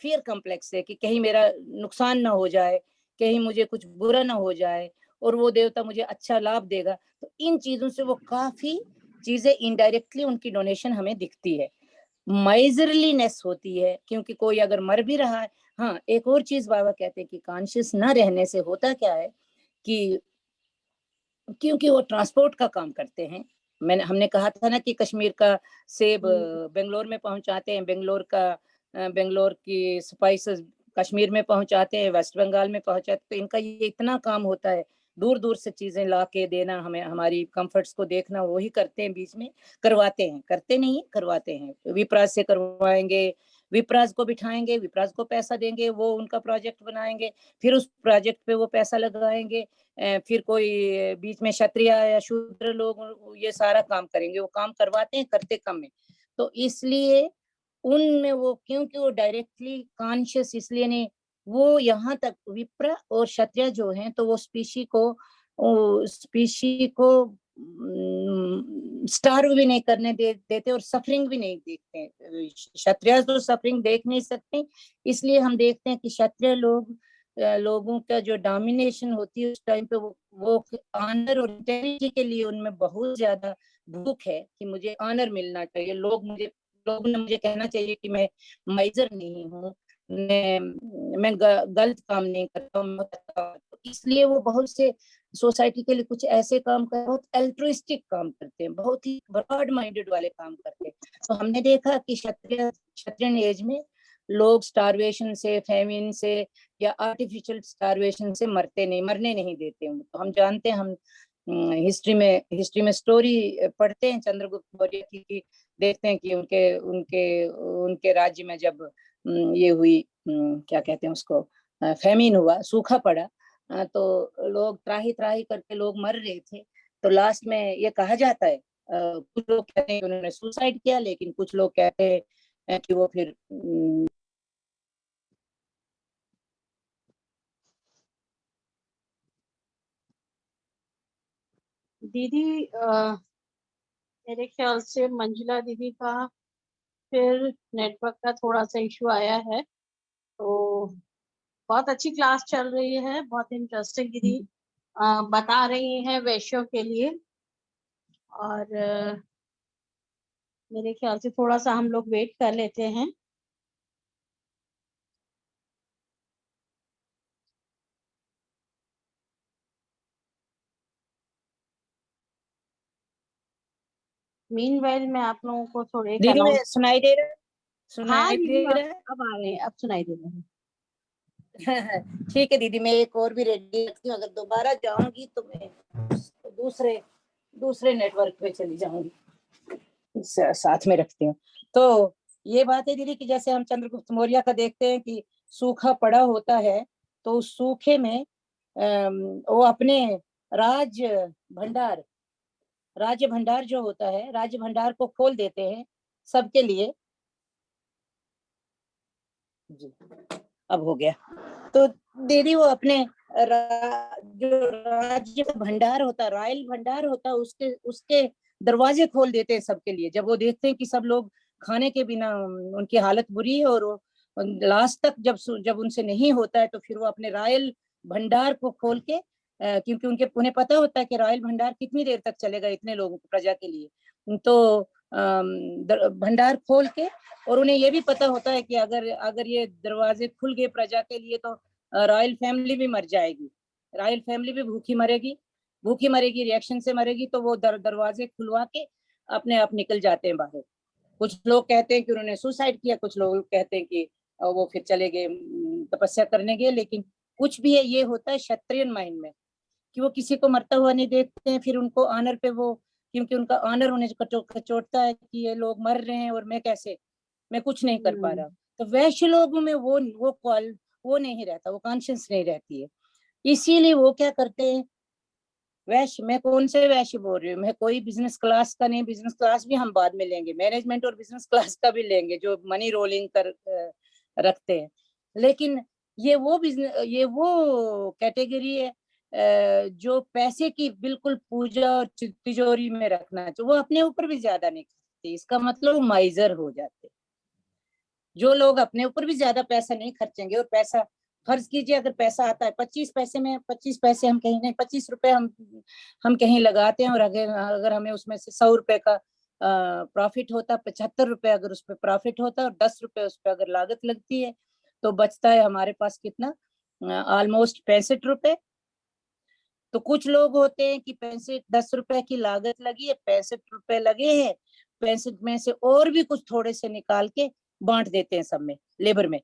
फियर कॉम्प्लेक्स है कि कहीं मेरा नुकसान ना हो जाए, कहीं मुझे कुछ बुरा ना हो जाए, और वो देवता मुझे अच्छा लाभ देगा। तो इन चीजों से वो काफी चीजें इनडायरेक्टली उनकी डोनेशन हमें दिखती है। माइजरलीनेस होती है, क्योंकि कोई अगर मर भी रहा है। हाँ, एक और चीज बाबा कहते हैं कि कॉन्शियस ना रहने से होता क्या है कि क्योंकि वो ट्रांसपोर्ट का काम करते हैं। हमने कहा था ना कि कश्मीर का सेब बेंगलोर में पहुंचाते हैं, बेंगलोर की स्पाइसेस कश्मीर में पहुंचाते हैं, वेस्ट बंगाल में पहुंचाते हैं। तो इनका ये इतना काम होता है, दूर दूर से चीजें ला के देना, हमें हमारी कंफर्ट्स को देखना, वही करते हैं, बीच में करवाते हैं, करते नहीं करवाते हैं। विप्राज से करवाएंगे, विप्राज को बिठाएंगे, विप्राज को पैसा देंगे, वो उनका प्रोजेक्ट बनाएंगे, फिर उस प्रोजेक्ट पे वो पैसा लगाएंगे, फिर कोई बीच में क्षत्रिय या शूद्र लोग ये सारा काम करेंगे। वो काम करवाते हैं, करते कम है। तो इसलिए उनमें वो, क्योंकि वो डायरेक्टली कॉन्शियस इसलिए नहीं, वो यहाँ तक विप्र और क्षत्रिय जो हैं तो वो स्पीशी को स्टार्व भी नहीं करने देते और सफरिंग भी नहीं देखते। क्षत्रिय तो सफरिंग देख नहीं सकते, इसलिए हम देखते हैं कि क्षत्रिय लोगों का जो डोमिनेशन होती है उस टाइम पे वो ऑनर और इंटेग्रिटी के लिए उनमें बहुत ज्यादा भूख है कि मुझे ऑनर मिलना चाहिए, लोगों ने मुझे कहना चाहिए कि मैं माइजर नहीं हूँ, मैं गलत काम नहीं करता हूँ। तो इसलिए वो बहुत से सोसाइटी के लिए कुछ ऐसे काम कर, बहुत एल्ट्रुइस्टिक काम करते हैं, बहुत ही ब्रॉड माइंडेड वाले काम करते हैं। तो हमने देखा कि क्षत्रिय एज में लोग स्टारवेशन से, फेमिन से या आर्टिफिशियल स्टारवेशन से मरने नहीं देते हैं। तो हम जानते हैं, हम हिस्ट्री में स्टोरी पढ़ते हैं चंद्रगुप्त मौर्य की, देखते हैं कि उनके राज्य में जब ये हुई, क्या कहते हैं उसको, फेमिन हुआ, सूखा पड़ा, तो लोग त्राही त्राही करके लोग मर रहे थे। तो लास्ट में ये कहा जाता है, कुछ लोग कहते हैं कि उन्होंने सुसाइड किया, लेकिन कुछ लोग कहते हैं कि वो फिर दीदी मेरे ख्याल से मंजुला दीदी का फिर नेटवर्क का थोड़ा सा इशू आया है। तो बहुत अच्छी क्लास चल रही है, बहुत इंटरेस्टिंग दीदी बता रही हैं वैश्यों के लिए। और मेरे ख्याल से थोड़ा सा हम लोग वेट कर लेते हैं। मीनवाइल मैं आप लोगों को थोड़े एक दीदी मैं announce- सुनाई दे रहा हाँ सुनाई दीदी दे रहा है? अब आ रहे हैं, अब सुनाई दे रहे हैं। ठीक है दीदी, मैं एक और भी रेडी रखती हूँ, अगर दोबारा जाऊंगी तो मैं दूसरे दूसरे नेटवर्क पे चली जाऊंगी, साथ में रखती हूँ। तो ये बात है दीदी कि जैसे हम चंद्रगुप्त मौर्य का देखते हैं कि सूखा पड़ा होता है, तो उस सूखे में वो अपने राज भंडार राज्य भंडार जो होता है, राज्य भंडार को खोल देते हैं सबके लिए। जी अब हो गया। तो दीदी वो अपने जो राज्य का भंडार होता, रॉयल भंडार होता, उसके उसके दरवाजे खोल देते हैं सबके लिए। जब वो देखते हैं कि सब लोग खाने के बिना उनकी हालत बुरी है और लास्ट तक जब उनसे नहीं होता है, तो फिर वो अपने रॉयल भंडार को खोल के, क्योंकि उन्हें पता होता है कि रॉयल भंडार कितनी देर तक चलेगा इतने लोगों को, प्रजा के लिए। तो भंडार खोल के, और उन्हें ये भी पता होता है कि अगर अगर ये दरवाजे खुल गए प्रजा के लिए तो रॉयल फैमिली भी मर जाएगी, रॉयल फैमिली भी भूखी मरेगी, रिएक्शन से मरेगी। तो वो दरवाजे खुलवा के अपने आप निकल जाते हैं बाहर। कुछ लोग कहते हैं कि उन्होंने सुसाइड किया, कुछ लोग कहते हैं कि वो फिर चले गए तपस्या करने गए। लेकिन कुछ भी है, ये होता है क्षत्रिय माइंड में कि वो किसी को मरता हुआ नहीं देखते हैं। फिर उनको ऑनर पे वो, क्योंकि उनका ऑनर उन्हें कचोटता है कि ये लोग मर रहे हैं और मैं कुछ नहीं कर पा रहा। तो वैश्य लोगों में वो नहीं रहता, वो कॉन्शियस नहीं रहती है। इसीलिए वो क्या करते हैं, वैश्य, मैं कौन से वैश्य बोल रही हूँ, मैं कोई बिजनेस क्लास का नहीं, बिजनेस क्लास भी हम बाद में लेंगे, मैनेजमेंट और बिजनेस क्लास का भी लेंगे जो मनी रोलिंग कर रखते हैं। लेकिन ये वो कैटेगरी है जो पैसे की बिल्कुल पूजा और तिजोरी में रखना चाहिए, वो अपने ऊपर भी ज्यादा नहीं खर्चते। इसका मतलब माइजर हो जाते। जो लोग अपने ऊपर भी ज्यादा पैसा नहीं खर्चेंगे, और पैसा, फर्ज कीजिए अगर पैसा आता है 25 पैसे में, 25 पैसे हम कहीं नहीं, 25 रुपए हम कहीं लगाते हैं, और अगर अगर हमें उसमें से 100 रुपए का प्रॉफिट होता, 75 रुपए अगर उस पर प्रॉफिट होता और 10 रुपए उस पर अगर लागत लगती है, तो बचता है हमारे पास कितना, ऑलमोस्ट 65 रुपए। तो कुछ लोग होते हैं कि 10 रुपए की लागत लगी है, 65 रुपए लगे हैं, 65 में से और भी कुछ थोड़े से निकाल के बांट देते हैं सब में, लेबर में।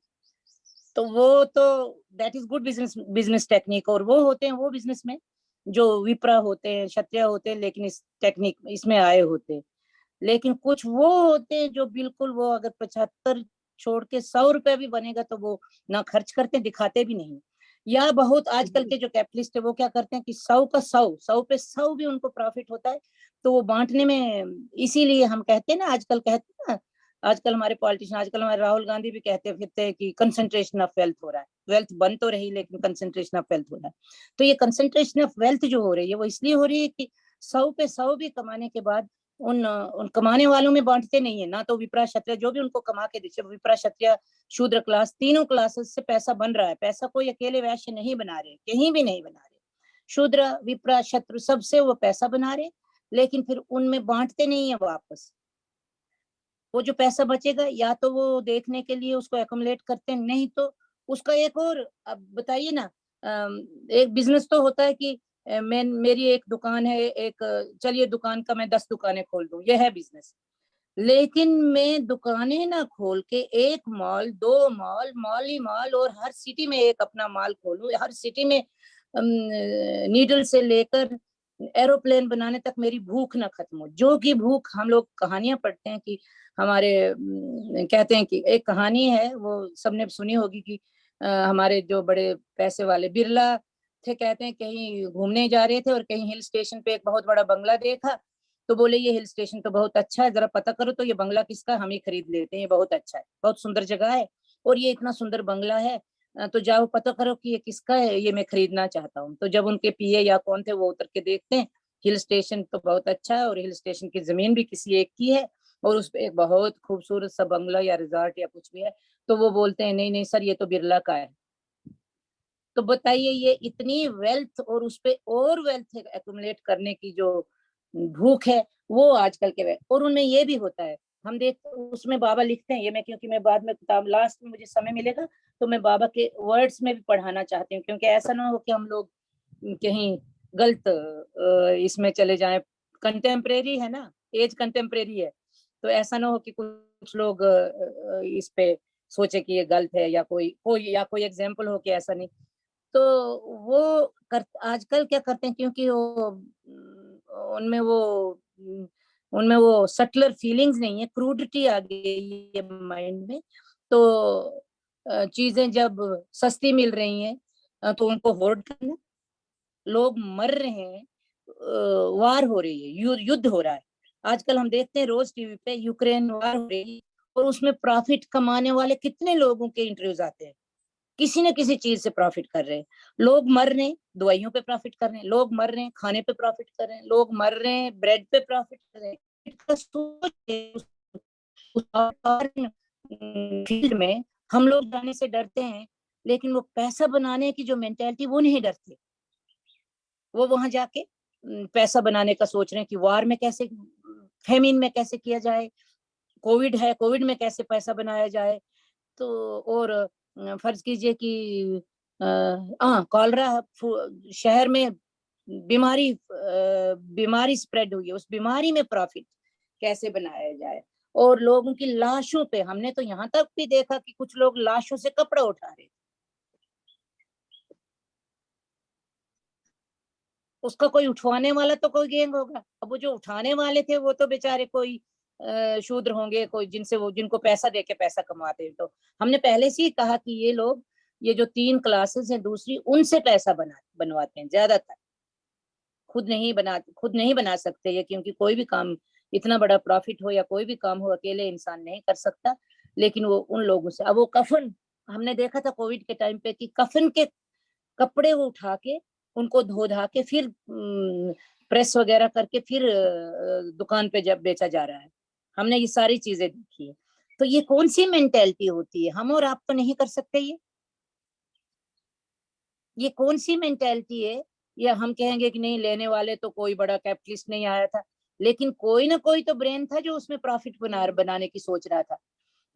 तो वो तो that is good business technique. और वो होते हैं वो बिजनेस में जो विप्रा होते हैं, क्षत्रिय होते हैं, लेकिन इस टेक्निक इसमें आए होते हैं। लेकिन कुछ वो होते हैं जो बिल्कुल, वो अगर 75 छोड़ के 100 रुपए भी बनेगा तो वो ना खर्च करते, दिखाते भी नहीं। या बहुत आजकल के जो कैपिटलिस्ट है वो क्या करते हैं कि 100 का 100 पे 100 भी उनको प्रॉफिट होता है, तो वो बांटने में, इसीलिए हम कहते हैं ना, आजकल कहते हैं ना, आजकल हमारे पॉलिटिशियन, आजकल हमारे राहुल गांधी भी कहते फिरते हैं कि कंसंट्रेशन ऑफ वेल्थ हो रहा है। वेल्थ बन तो रही, लेकिन कंसंट्रेशन ऑफ वेल्थ हो रहा है। तो ये कंसंट्रेशन ऑफ वेल्थ जो हो रही है वो इसलिए हो रही है कि 100 पे 100 भी कमाने के बाद उन कमाने वालों में बांटते नहीं है ना। तो विप्रा क्षत्रिय जो भी उनको कमा के देते, विप्रा क्षत्रिय शूद्र क्लास, तीनों क्लासेस से पैसा बन रहा है। पैसा कोई अकेले वैश्य नहीं बना रहे, कहीं भी नहीं बना रहे, शूद्र विप्रा क्षत्र सबसे वो पैसा बना रहे, लेकिन फिर उनमें बांटते नहीं है वापस। वो जो पैसा बचेगा या तो वो देखने के लिए उसको एकोमुलेट करते हैं, नहीं तो उसका एक और, अब बताइए ना, एक बिजनेस तो होता है कि मेरी एक दुकान है, चलिए दुकान का मैं 10 दुकानें खोल दूं, ये है बिजनेस। लेकिन मैं दुकानें ना खोल के एक मॉल, 2 मॉल, मॉल ही मॉल, और हर सिटी में एक अपना मॉल खोलूं, हर सिटी में नीडल से लेकर एरोप्लेन बनाने तक मेरी भूख ना खत्म हो। जो कि भूख, हम लोग कहानियां पढ़ते हैं कि हमारे कहते हैं कि एक कहानी है, वो सबने सुनी होगी कि हमारे जो बड़े पैसे वाले बिरला थे, कहते हैं कहीं घूमने जा रहे थे और कहीं हिल स्टेशन पे एक बहुत बड़ा बंगला देखा, तो बोले ये हिल स्टेशन तो बहुत अच्छा है, जरा पता करो तो ये बंगला किसका, हम ही खरीद लेते हैं, ये बहुत अच्छा है, बहुत सुंदर जगह है और ये इतना सुंदर बंगला है, तो जाओ पता करो कि ये किसका है, ये मैं खरीदना चाहता हूँ। तो जब उनके पीए या कौन थे वो उतर के देखते हैं, हिल स्टेशन तो बहुत अच्छा है और हिल स्टेशन की जमीन भी किसी एक की है और उस पर एक बहुत खूबसूरत सा बंगला या रिजॉर्ट या कुछ भी है, तो वो बोलते हैं नहीं नहीं सर ये तो बिरला का है। तो बताइए ये इतनी वेल्थ और उस पे और वेल्थ एक्युमुलेट करने की जो भूख है वो आजकल के, और उनमें ये भी होता है, हम देख उसमें बाबा लिखते हैं, ये मैं क्योंकि मैं बाद में किताब लास्ट में मुझे समय मिलेगा तो मैं बाबा के वर्ड्स में भी पढ़ाना चाहती हूँ, क्योंकि ऐसा ना हो कि हम लोग कहीं गलत इसमें चले जाएं। कंटेम्परेरी है ना, एज कंटेम्परेरी है, तो ऐसा ना हो कि कुछ लोग इस पे सोचे कि ये गलत है या कोई एग्जाम्पल हो कि ऐसा नहीं। तो वो आजकल क्या करते हैं, क्योंकि वो उनमें वो उनमें वो सटलर फीलिंग्स नहीं है, क्रूडिटी आ गई है माइंड में। तो चीजें जब सस्ती मिल रही हैं तो उनको होर्ड करना, लोग मर रहे हैं, वार हो रही है, युद्ध हो रहा है। आजकल हम देखते हैं रोज टीवी पे यूक्रेन वार हो रही है, और उसमें प्रॉफिट कमाने वाले कितने लोगों के इंटरव्यूज आते हैं, किसी न किसी चीज से प्रॉफिट कर रहे हैं। लोग मर रहे हैं, दवाइयों पे प्रॉफिट कर रहे हैं, लोग मर रहे हैं, खाने पे प्रॉफिट कर रहे हैं, लोग मर रहे हैं, ब्रेड पे प्रॉफिट कर रहे हैं। इसका सोच फील्ड में हम लोग जाने से डरते हैं, लेकिन वो पैसा बनाने की जो मेंटेलिटी, वो नहीं डरते। वो वहां जाके पैसा बनाने का सोच रहे हैं कि वार में कैसे, फेमिन में कैसे किया जाए, कोविड है, कोविड में कैसे पैसा बनाया जाए। तो और फर्ज कीजिए कि कॉलरा शहर में बीमारी स्प्रेड हुई है, उस बीमारी में प्रॉफिट कैसे बनाया जाए। और लोगों की लाशों पे, हमने तो यहाँ तक भी देखा कि कुछ लोग लाशों से कपड़ा उठा रहे, उसका कोई उठवाने वाला तो कोई गैंग होगा। अब वो जो उठाने वाले थे वो तो बेचारे कोई शूद्र होंगे, कोई जिनको पैसा देके पैसा कमाते हैं। तो हमने पहले से ही कहा कि ये लोग, ये जो 3 क्लासेस हैं दूसरी, उनसे पैसा बनवाते हैं ज्यादातर, खुद नहीं बना सकते ये, क्योंकि कोई भी काम, इतना बड़ा प्रॉफिट हो या कोई भी काम हो, अकेले इंसान नहीं कर सकता। लेकिन वो उन लोगों से, अब वो कफन, हमने देखा था कोविड के टाइम पे कि कफन के कपड़े वो उठा के, उनको धो धा के, फिर प्रेस वगैरह करके, फिर दुकान पे जब बेचा जा रहा है। हमने ये सारी चीजें देखी है। तो ये कौन सी मेंटेलिटी होती है? हम और आप तो नहीं कर सकते ये कौन सी मेंटेलिटी है? या हम कहेंगे कि नहीं, लेने वाले तो कोई बड़ा कैपिटलिस्ट नहीं आया था, लेकिन कोई ना कोई तो ब्रेन था जो उसमें प्रॉफिट बनाने की सोच रहा था,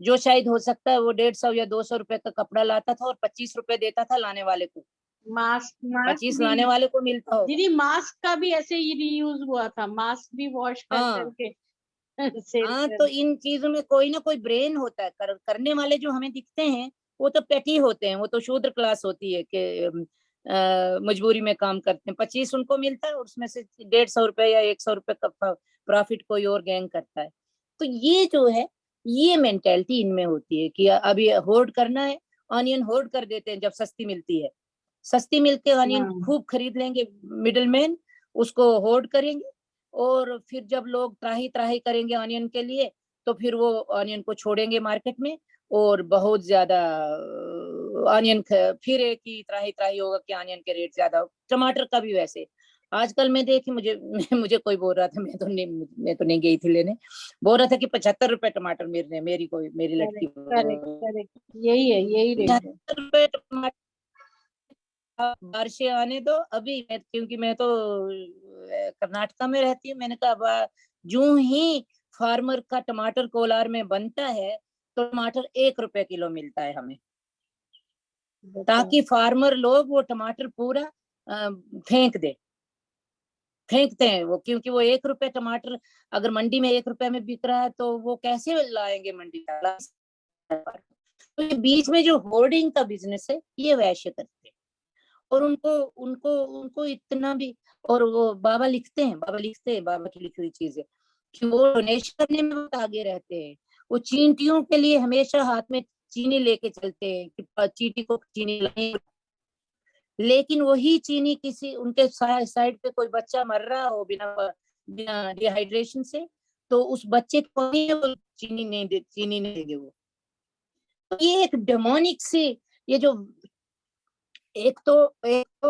जो शायद हो सकता है वो 150 या 200 रुपए का कपड़ा लाता था और 25 रुपए देता था लाने वाले को, मास्क 25 भी, लाने वाले को मिलता होगा। दीदी मास्क का भी ऐसे ही रीयूज हुआ था, मास्क भी वॉश कर हाँ करके सेल हाँ, कर। तो इन चीजों में कोई ना कोई ब्रेन होता है। करने वाले जो हमें दिखते हैं वो तो पेटी होते हैं, वो तो शूद्र क्लास होती है कि मजबूरी में काम करते हैं, 25 उनको मिलता है, उसमें से 150 रुपए या 100 रुपए का प्रॉफिट कोई और गैंग करता है। तो ये जो है, ये मेंटेलिटी इनमें होती है कि अभी होर्ड करना है, ऑनियन होर्ड कर देते हैं जब सस्ती मिलती है, सस्ती मिलके ऑनियन खूब खरीद लेंगे, मिडिलमैन उसको होर्ड करेंगे, और फिर जब लोग त्राही त्राही करेंगे ऑनियन के लिए, तो फिर वो ऑनियन को छोड़ेंगे मार्केट में, और बहुत ज्यादा ऑनियन, फिर एक ही त्राही त्राही होगा कि ऑनियन के रेट ज्यादा हो। टमाटर का भी वैसे आजकल मैं देखी, मुझे कोई बोल रहा था, मैं तो नहीं गई थी लेने, बोल रहा था कि 75 रुपए टमाटर मिल रहे हैं, मेरी लड़की को करेक्ट करेक्ट, यही रेट है। 75 रुपए टमाटर। बारिशें आने दो अभी, क्योंकि मैं तो कर्नाटका में रहती हूँ, मैंने कहा जूं ही फार्मर का टमाटर कोलार में बनता है तो टमाटर 1 रुपए किलो मिलता है हमें, ताकि फार्मर लोग वो टमाटर पूरा फेंकते हैं वो, क्योंकि वो 1 रुपए टमाटर अगर मंडी में 1 रुपए में बिक रहा है तो वो कैसे लाएंगे मंडी तक। तो ये बीच में जो होर्डिंग का बिजनेस है, ये वैश्य करते हैं, और उनको उनको उनको इतना भी, और वो बाबा की लिखी हुई चीजें कि वो डोनेशन करने में बहुत आगे रहते हैं। वो चींटियों के लिए हमेशा हाथ में चीनी लेके चलते हैं कि चींटी को चीनी लानी, लेकिन वही चीनी किसी उनके साइड पे कोई बच्चा मर रहा हो बिना डिहाइड्रेशन से, तो उस बच्चे को वो चीनी नहीं देंगे वो। तो ये एक डेमोनिक सी, ये जो एक तो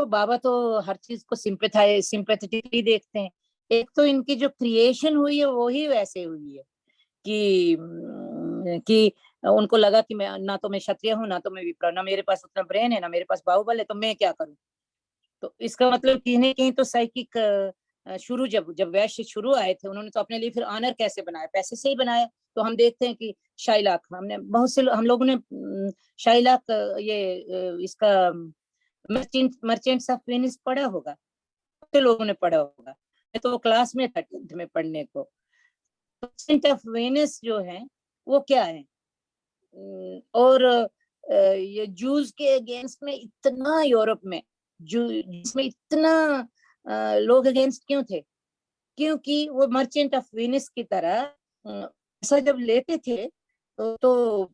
बाबा तो हर चीज को सिंपैथेटिकली देखते हैं, एक तो इनकी जो क्रिएशन हुई है वो ही वैसे हुई है कि उनको लगा कि मैं ना तो मैं क्षत्रिय हूँ, ना तो मैं विप्र, ना मेरे पास उतना ब्रेन है, ना मेरे पास बाहुबल है, तो मैं क्या करूँ। तो इसका मतलब कहीं ना कहीं तो साइकिक शुरू जब वैश्य शुरू आए थे, उन्होंने तो अपने लिए फिर ऑनर कैसे बनाया, पैसे से ही बनाया। तो हम देखते हैं कि शाइलाक, हम लोगों ने शाइलाक इसका मर्चेंट्स ऑफ वेनिस पढ़ा होगा, तो लोगों ने पढ़ा होगा, मैं तो क्लास में था 10th में पढ़ने को। मर्चेंट ऑफ वेनिस जो है वो क्या है, और ये जूस के अगेंस्ट में इतना यूरोप में जिसमें इतना लोग अगेंस्ट क्यों थे, क्योंकि वो मर्चेंट ऑफ वेनिस की तरह पैसा जब लेते थे तो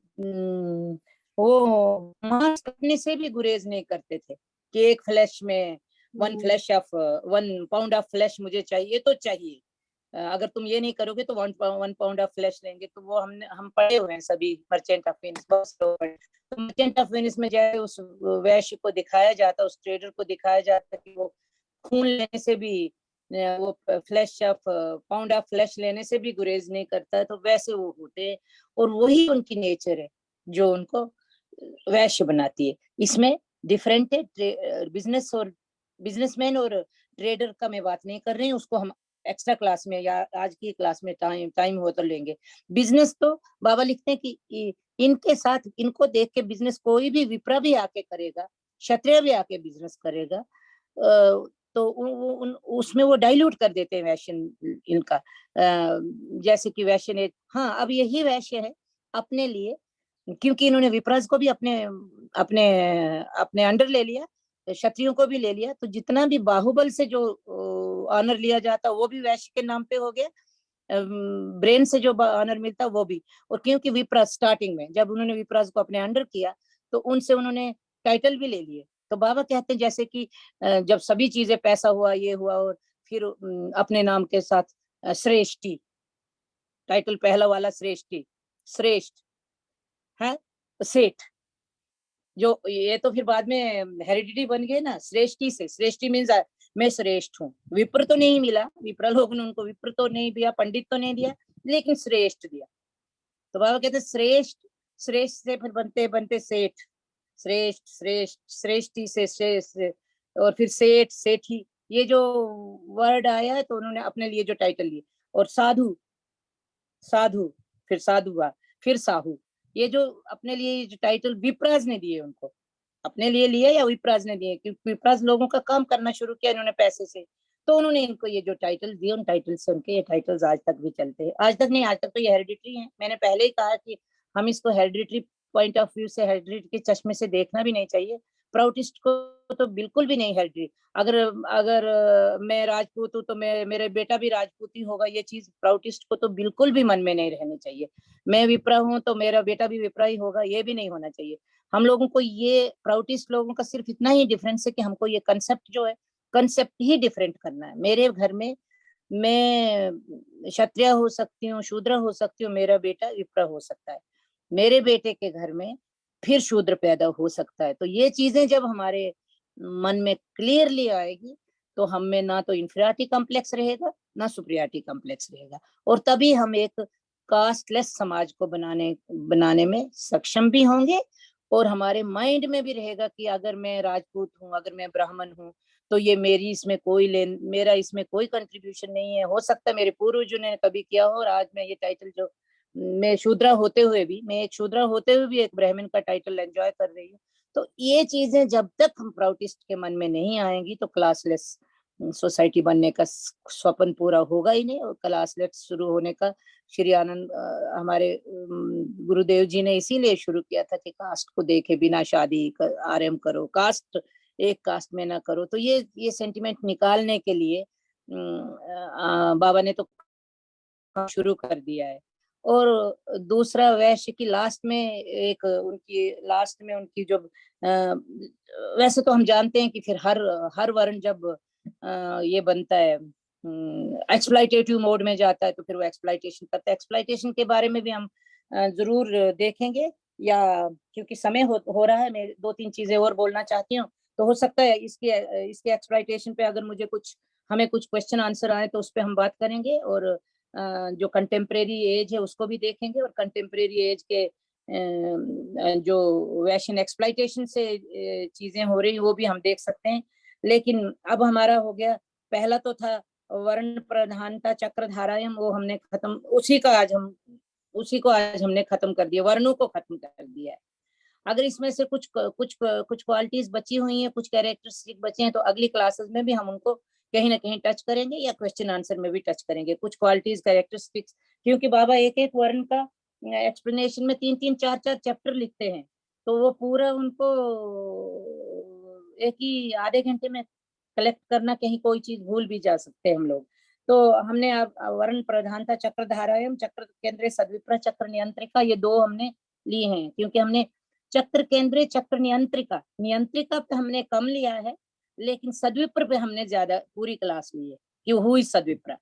वो मांस काटने से भी गुरेज नहीं करते थे कि एक फ्लैश में 1 पाउंड ऑफ फ्लैश मुझे चाहिए तो चाहिए, अगर तुम ये नहीं करोगे तो 1 पाउंड ऑफ फ्लैश लेंगे। तो वो हम पढ़े हुए हैं सभी मर्चेंट ऑफ वेनिस, तो मर्चेंट ऑफ वेनिस में जाए उस वैश्य को दिखाया जाता, उस ट्रेडर को दिखाया जाता कि वो खून लेने से भी, वो flash of pound of flash लेने से भी गुरेज नहीं करता है। तो वैसे वो होते हैं और वही उनकी नेचर है जो उनको वैश्य बनाती है। इसमें डिफरेंट है, बिजनेसमैन और ट्रेडर का मैं बात नहीं कर रही हूँ, उसको हम एक्स्ट्रा क्लास में या आज की क्लास में टाइम हो तो लेंगे। बिजनेस तो बाबा लिखते हैं कि इनके साथ, इनको देख के बिजनेस कोई भी विप्र भी आके करेगा, क्षत्रिय भी आके बिजनेस करेगा, तो उसमें वो डाइल्यूट कर देते हैं वैश्य इनका, जैसे कि वैश्य ने, हाँ अब यही वैश्य है अपने लिए, क्योंकि इन्होंने विप्राज को भी अपने अपने अपने अंडर ले लिया, क्षत्रियों को भी ले लिया, तो जितना भी बाहुबल से जो ऑनर लिया जाता वो भी वैश्य के नाम पे हो गया, ब्रेन से जो ऑनर मिलता वो भी। और क्योंकि विप्राज स्टार्टिंग में जब उन्होंने विप्राज को अपने अंडर किया तो उनसे उन्होंने टाइटल भी ले लिए। तो बाबा कहते हैं जैसे कि जब सभी चीजें, पैसा हुआ, ये हुआ, और फिर अपने नाम के साथ श्रेष्ठी, टाइटल पहला वाला श्रेष्ठी, श्रेष्ठ है, सेठ, जो ये तो फिर बाद में हेरिडिटी बन गए ना, श्रेष्ठी से, श्रेष्ठी मीन्स मैं श्रेष्ठ हूँ। विप्र तो नहीं मिला, विप्र लोग ने उनको विप्र तो नहीं दिया, पंडित तो नहीं दिया, लेकिन श्रेष्ठ दिया। तो बाबा कहते श्रेष्ठ, श्रेष्ठ से फिर बनते बनते सेठ, श्रेष्ठ, श्रेष्ठ, श्रेष्ठी से श्रेष्ठ, और फिर सेठ, सेठी, ये जो वर्ड आया है तो उन्होंने अपने लिए जो टाइटल लिए। और साधु, साधु, फिर साधु हुआ, फिर साहू, ये जो अपने लिए जो टाइटल विप्राज ने दिए, उनको अपने लिए लिया या विप्राज ने दिए, क्योंकि विप्राज लोगों का काम करना शुरू किया इन्होंने पैसे से, तो उन्होंने इनको ये जो टाइटल दिए, उन टाइटल से उनके ये टाइटल्स आज तक भी चलते हैं। आज तक नहीं, आज तक तो ये हेरिडिटरी है। मैंने पहले ही कहा कि हम इसको हेरिडिटरी पॉइंट ऑफ व्यू से, हेरिडिटरी के चश्मे से देखना भी नहीं चाहिए। प्राउटिस्ट को तो बिल्कुल भी नहीं हेरिडिटरी। अगर अगर मैं राजपूत हूँ तो मेरे बेटा भी राजपूत ही होगा, ये चीज प्राउटिस्ट को तो बिल्कुल भी मन में नहीं रहनी चाहिए। मैं विप्रा हूँ तो मेरा बेटा भी विप्रा ही होगा, ये भी नहीं होना चाहिए। हम लोगों को ये, प्राउटिस्ट लोगों का सिर्फ इतना ही डिफरेंस है कि हमको ये कंसेप्ट जो है, कंसेप्ट ही डिफरेंट करना है। मेरे घर में मैं क्षत्रिय हो सकती हूँ, शूद्र हो सकती हूँ, मेरा बेटा विप्र हो सकता है, मेरे बेटे के घर में फिर शूद्र पैदा हो सकता है। तो ये चीजें जब हमारे मन में क्लियरली आएगी तो हम में ना तो इंफीरियरिटी कॉम्प्लेक्स रहेगा, ना सुपीरियरिटी कॉम्प्लेक्स रहेगा, और तभी हम एक कास्टलेस समाज को बनाने में सक्षम भी होंगे। और हमारे माइंड में भी रहेगा कि अगर मैं राजपूत हूँ, अगर मैं ब्राह्मण हूँ, तो ये मेरा इसमें कोई कंट्रीब्यूशन नहीं है। हो सकता है मेरे पूर्वजों ने कभी किया हो, और आज मैं ये टाइटल जो मैं शूद्रा होते हुए भी, मैं एक शूद्रा होते हुए भी एक ब्राह्मण का टाइटल एंजॉय कर रही हूँ। तो ये चीजें जब तक हम प्राउटिस्ट के मन में नहीं आएंगी तो क्लासलेस सोसाइटी बनने का स्वप्न पूरा होगा ही नहीं। और क्लासलेस शुरू होने का श्री आनंद हमारे गुरुदेव जी ने इसीलिए शुरू किया था कि कास्ट को देखे बिना शादी आरंभ करो, कास्ट एक कास्ट में ना करो। तो ये सेंटिमेंट निकालने के लिए बाबा ने तो शुरू कर दिया है। और दूसरा वैश्य की लास्ट में उनकी जो वैसे तो हम जानते हैं कि फिर हर वर्ण जब ये बनता है, एक्सप्लॉइटेटिव मोड में जाता है, तो फिर वो एक्सप्लॉइटेशन करता है। एक्सप्लॉइटेशन के बारे में भी हम जरूर देखेंगे, या क्योंकि समय हो रहा है, मैं 2-3 चीजें और बोलना चाहती हूँ। तो हो सकता है इसके एक्सप्लॉइटेशन पे अगर हमें कुछ क्वेश्चन आंसर आए तो उस पर हम बात करेंगे। और जो कंटेम्प्रेरी एज है उसको भी देखेंगे, और कंटेम्प्रेरी एज के जो वैश्यन एक्सप्लॉइटेशन से चीजें हो रही वो भी हम देख सकते हैं। लेकिन अब हमारा हो गया, पहला तो था वर्ण प्रधानता चक्रधारायम, वो हमने खत्म, उसी को आज हमने खत्म कर दिया, वर्णों को खत्म कर दिया है। अगर इसमें से कुछ क्वालिटीज बची हुई हैं, कुछ कैरेक्टरिस्टिक बचे हैं, तो अगली क्लासेस में भी हम उनको कहीं ना कहीं टच करेंगे, या क्वेश्चन आंसर में भी टच करेंगे। कुछ क्वालिटीज कैरेक्टरिस्टिक्स क्योंकि बाबा एक एक वर्ण का एक्सप्लेनेशन में 3-3 4-4 चैप्टर लिखते हैं, तो वो पूरा उनको एक ही आधे घंटे में कलेक्ट करना, कहीं कोई चीज भूल भी जा सकते हैं हम लोग। तो हमने अब वर्ण प्रधानता चक्रधारा एवं चक्र केंद्रीय सद्विप्रा चक्र नियंत्रिका, ये दो हमने लिए हैं, क्योंकि हमने चक्र केंद्रीय चक्र नियंत्रिका नियंत्रिका पे हमने कम लिया है, लेकिन सद्विप्र पे हमने ज्यादा पूरी क्लास ली है कि हुई सद्विप्रा।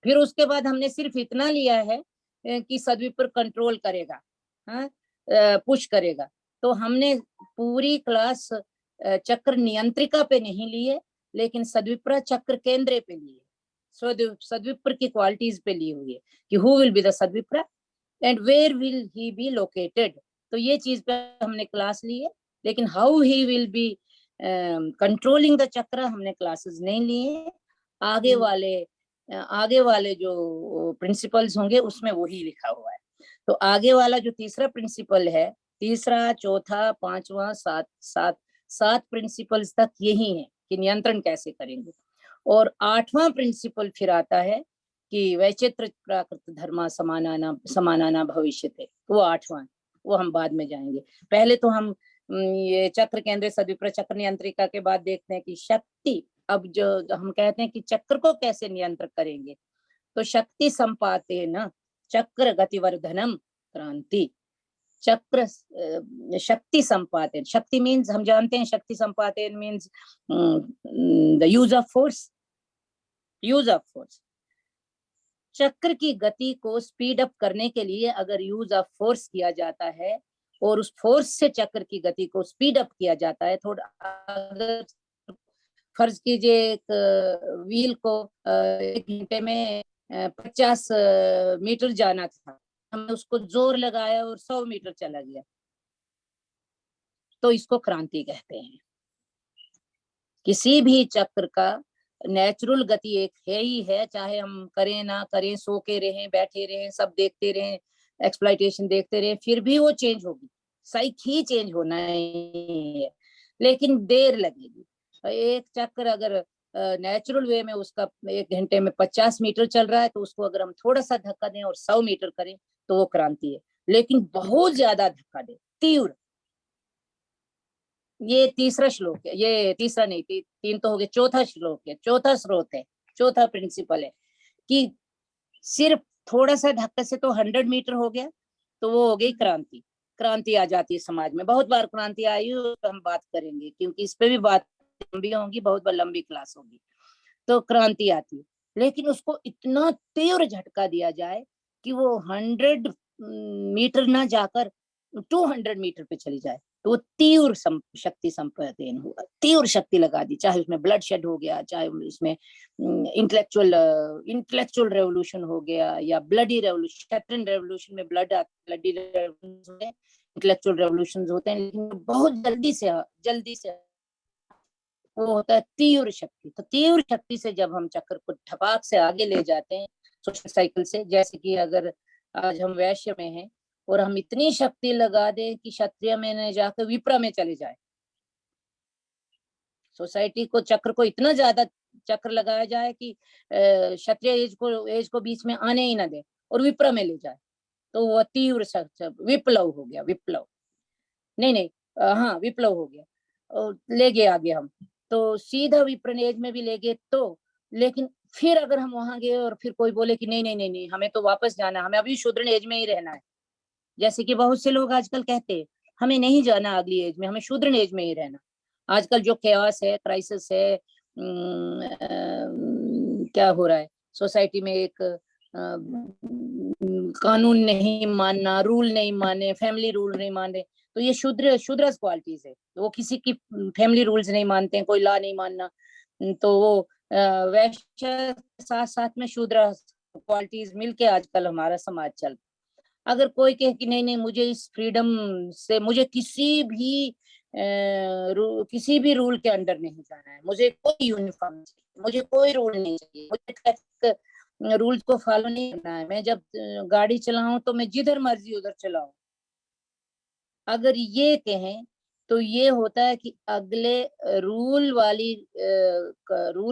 फिर उसके बाद हमने सिर्फ इतना लिया है कि सद्विप्र कंट्रोल करेगा, हाँ, पुश करेगा। तो हमने पूरी क्लास चक्र नियंत्रिका पे नहीं लिए, लेकिन सद्विप्रा चक्र केंद्र पे लिए, सद्विप्र की क्वालिटीज पे ली हुई है कि who will be the sadvipra and where will he be located. तो ये चीज पे हमने क्लास ली है, लेकिन how he will be controlling the chakra हमने क्लासेस नहीं लिए। आगे वाले जो प्रिंसिपल्स होंगे उसमें वही लिखा हुआ है। तो आगे वाला जो तीसरा प्रिंसिपल है, तीसरा, चौथा, पांचवा, सात प्रिंसिपल्स तक यही है कि नियंत्रण कैसे करेंगे। और 8वां प्रिंसिपल फिर आता है कि वैचित्र प्राकृत धर्मा समानाना भविष्यते, वो 8वां, वो हम बाद में जाएंगे। पहले तो हम ये चक्र केंद्र सद्विप्र चक्र नियंत्रिका के बाद देखते हैं कि शक्ति, अब जो हम कहते हैं कि चक्र को कैसे नियंत्रित करेंगे, तो शक्ति संपाते न चक्र गतिवर्धनम क्रांति। चक्र शक्ति संपादन, शक्ति मीन्स हम जानते हैं, शक्ति संपादन means the use of force. चक्र की गति को स्पीड अप करने के लिए अगर यूज ऑफ फोर्स किया जाता है और उस फोर्स से चक्र की गति को स्पीड अप किया जाता है, थोड़ा अगर फर्ज कीजिए एक व्हील को 1 घंटे में 50 मीटर जाना था, हमने उसको जोर लगाया और 100 मीटर चला गया, तो इसको क्रांति कहते हैं। किसी भी चक्र का नेचुरल गति एक है ही है, चाहे हम करें ना करें, सो के रहें, बैठे रहें, सब देखते रहें, एक्सप्लॉइटेशन देखते रहें, फिर भी वो चेंज होगी, साइक ही चेंज होना है, लेकिन देर लगेगी। एक चक्र अगर नेचुरल वे में उसका 1 घंटे में 50 मीटर चल रहा है, तो उसको अगर हम थोड़ा सा धक्का दें और 100 मीटर करें तो वो क्रांति है। लेकिन बहुत ज्यादा धक्का दे, तीव्र, ये तीसरा श्लोक है, ये तीसरा नहीं, 3 तो हो गए, चौथा श्लोक है, चौथा स्रोत है, चौथा प्रिंसिपल है कि सिर्फ थोड़ा सा धक्का से तो 100 मीटर हो गया, तो वो हो गई क्रांति। क्रांति आ जाती है समाज में, बहुत बार क्रांति आई है, तो हम बात करेंगे क्योंकि इस पे भी बात लंबी होगी, बहुत बार लंबी क्लास होगी। तो क्रांति आती है, लेकिन उसको इतना तीव्र झटका दिया जाए कि वो 100 मीटर ना जाकर 200 मीटर पे चली जाए, तो वो तीव्र शक्ति संपादन हुआ, तीव्र शक्ति लगा दी, चाहे उसमें ब्लड शेड हो गया, चाहे उसमें इंटेलेक्चुअल रेवोल्यूशन हो गया, या ब्लडी रेवोल्यूशन। रेवोल्यूशन में ब्लडी रेवोल्यूशन, इंटेलेक्चुअल रेवोल्यूशन होते हैं, लेकिन बहुत जल्दी से वो होता है तीव्र शक्ति। तो तीव्र शक्ति से जब हम चक्र को ठपाक से आगे ले जाते हैं सोशल साइकिल से, जैसे कि अगर आज हम वैश्य में हैं और हम इतनी शक्ति लगा दें कि क्षत्रिय में न जाकर विप्र में चले जाए, सोसाइटी को चक्र को इतना ज्यादा चक्र लगाया जाए कि क्षत्रिय एज को बीच में आने ही ना दे और विप्र में ले जाए, तो वो तीव्र विप्लव हो गया। विप्लव नहीं, हाँ विप्लव हो गया, और ले गए आगे हम, तो सीधा विप्र एज में भी ले गए। तो लेकिन फिर अगर हम वहां गए और फिर कोई बोले कि नहीं, हमें तो वापस जाना, हमें अभी शूद्र एज में ही रहना है, जैसे कि बहुत से लोग आजकल कहते हैं हमें नहीं जाना अगली एज में, हमें शूद्र एज में ही रहना। आजकल जो केओस है, क्राइसिस है, क्या हो रहा है सोसाइटी में, एक कानून नहीं मानना, रूल नहीं माने, फैमिली रूल नहीं माने, तो ये शूद्र क्वालिटीज है। तो वो किसी की फैमिली रूल्स नहीं मानते हैं, कोई लॉ नहीं मानना, तो वो वैश्य साथ साथ में शूद्र क्वालिटीज मिलके आजकल हमारा समाज चल। अगर कोई कहे कि नहीं मुझे इस फ्रीडम से, मुझे किसी भी रूल के अंडर नहीं जाना है, मुझे कोई यूनिफॉर्म चाहिए, मुझे कोई रूल नहीं चाहिए, मुझे ट्रैफिक रूल्स को फॉलो नहीं करना है, मैं जब गाड़ी चलाऊं तो मैं जिधर मर्जी उधर चलाऊं, अगर ये कहें तो ये होता है कि अगले रूल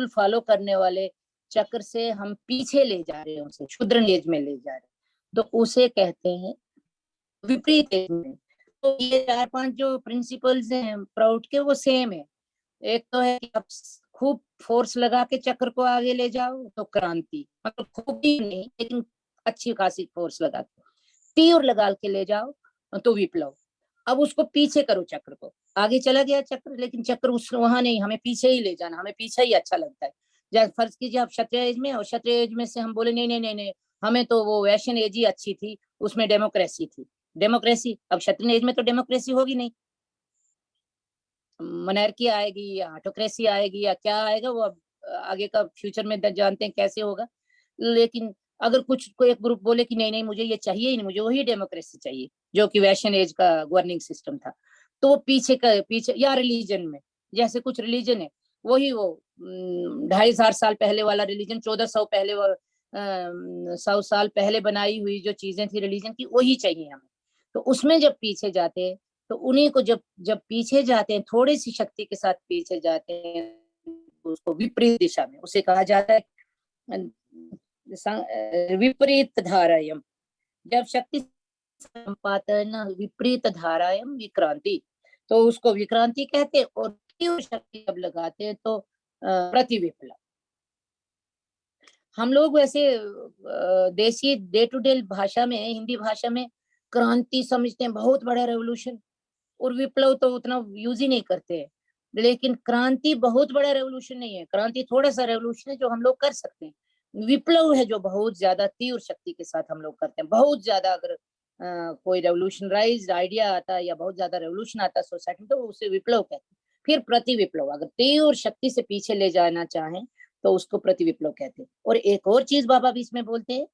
फॉलो करने वाले चक्र से हम पीछे ले जा रहे हैं, उसे क्षुद्र एज में ले जा रहे हैं, तो उसे कहते हैं विपरीत एज में। तो ये 4-5 जो प्रिंसिपल्स हैं प्राउड के वो सेम है। एक तो है कि आप खूब फोर्स लगा के चक्र को आगे ले जाओ तो क्रांति, मतलब खूब भी नहीं लेकिन अच्छी खासी फोर्स लगा के, तीव्र लगा के ले जाओ तो विप्लव। अब उसको पीछे करो, चक्र को आगे चला गया चक्र, लेकिन चक्र उस वहां नहीं, हमें पीछे ही ले जाना, हमें पीछे ही अच्छा लगता है। जैसे फर्ज कीजिए आप क्षत्रिय एज में, और क्षत्रिय एज में से हम बोले नहीं नहीं नहीं नहीं, हमें तो वो वैश्य एज ही अच्छी थी, उसमें डेमोक्रेसी थी। डेमोक्रेसी, अब क्षत्रिय एज में तो डेमोक्रेसी होगी नहीं, मोनार्की आएगी या ऑटोक्रेसी आएगी या क्या आएगा, वो अब आगे का फ्यूचर में जानते हैं कैसे होगा। लेकिन अगर कुछ कोई एक ग्रुप बोले कि नहीं नहीं मुझे ये चाहिए ही नहीं, मुझे वही डेमोक्रेसी चाहिए जो कि वैश्यन एज का गवर्निंग सिस्टम था, तो वो पीछे या रिलीजन में, जैसे कुछ रिलीजन है वही वो 2,500 साल पहले वाला रिलीजन, 1400 पहले 100 साल पहले बनाई हुई जो चीजें थी रिलीजन की, वही चाहिए हमें। तो उसमें जब पीछे जाते हैं तो उन्हीं को जब जब पीछे जाते हैं, थोड़ी सी शक्ति के साथ पीछे जाते हैं, तो उसको विपरीत दिशा में, उसे कहा जाता है विपरीत धारायम। जब शक्ति संपातन विपरीत धारायम विक्रांति, तो उसको विक्रांति कहते हैं। और तीव्र शक्ति जब लगाते हैं तो प्रतिविप्लव। हम लोग वैसे देसी डे टू डे भाषा में, हिंदी भाषा में क्रांति समझते हैं बहुत बड़ा रेवोल्यूशन, और विप्लव तो उतना यूज ही नहीं करते हैं। लेकिन क्रांति बहुत बड़ा रेवोल्यूशन नहीं है, क्रांति थोड़ा सा रेवोल्यूशन है जो हम लोग कर सकते हैं। विप्लव है जो बहुत ज्यादा तीव्र शक्ति के साथ हम लोग करते हैं। बहुत ज्यादा अगर कोई रेवोल्यूशनराइज्ड आइडिया आता है या बहुत ज्यादा रेवोल्यूशन आता है सोसाइटी में, तो उसे विप्लव कहते हैं। फिर प्रति विप्लव, अगर तीव्र शक्ति से पीछे ले जाना चाहें तो उसको प्रति विप्लव कहते हैं। और एक और चीज बाबा भी इसमें बोलते हैं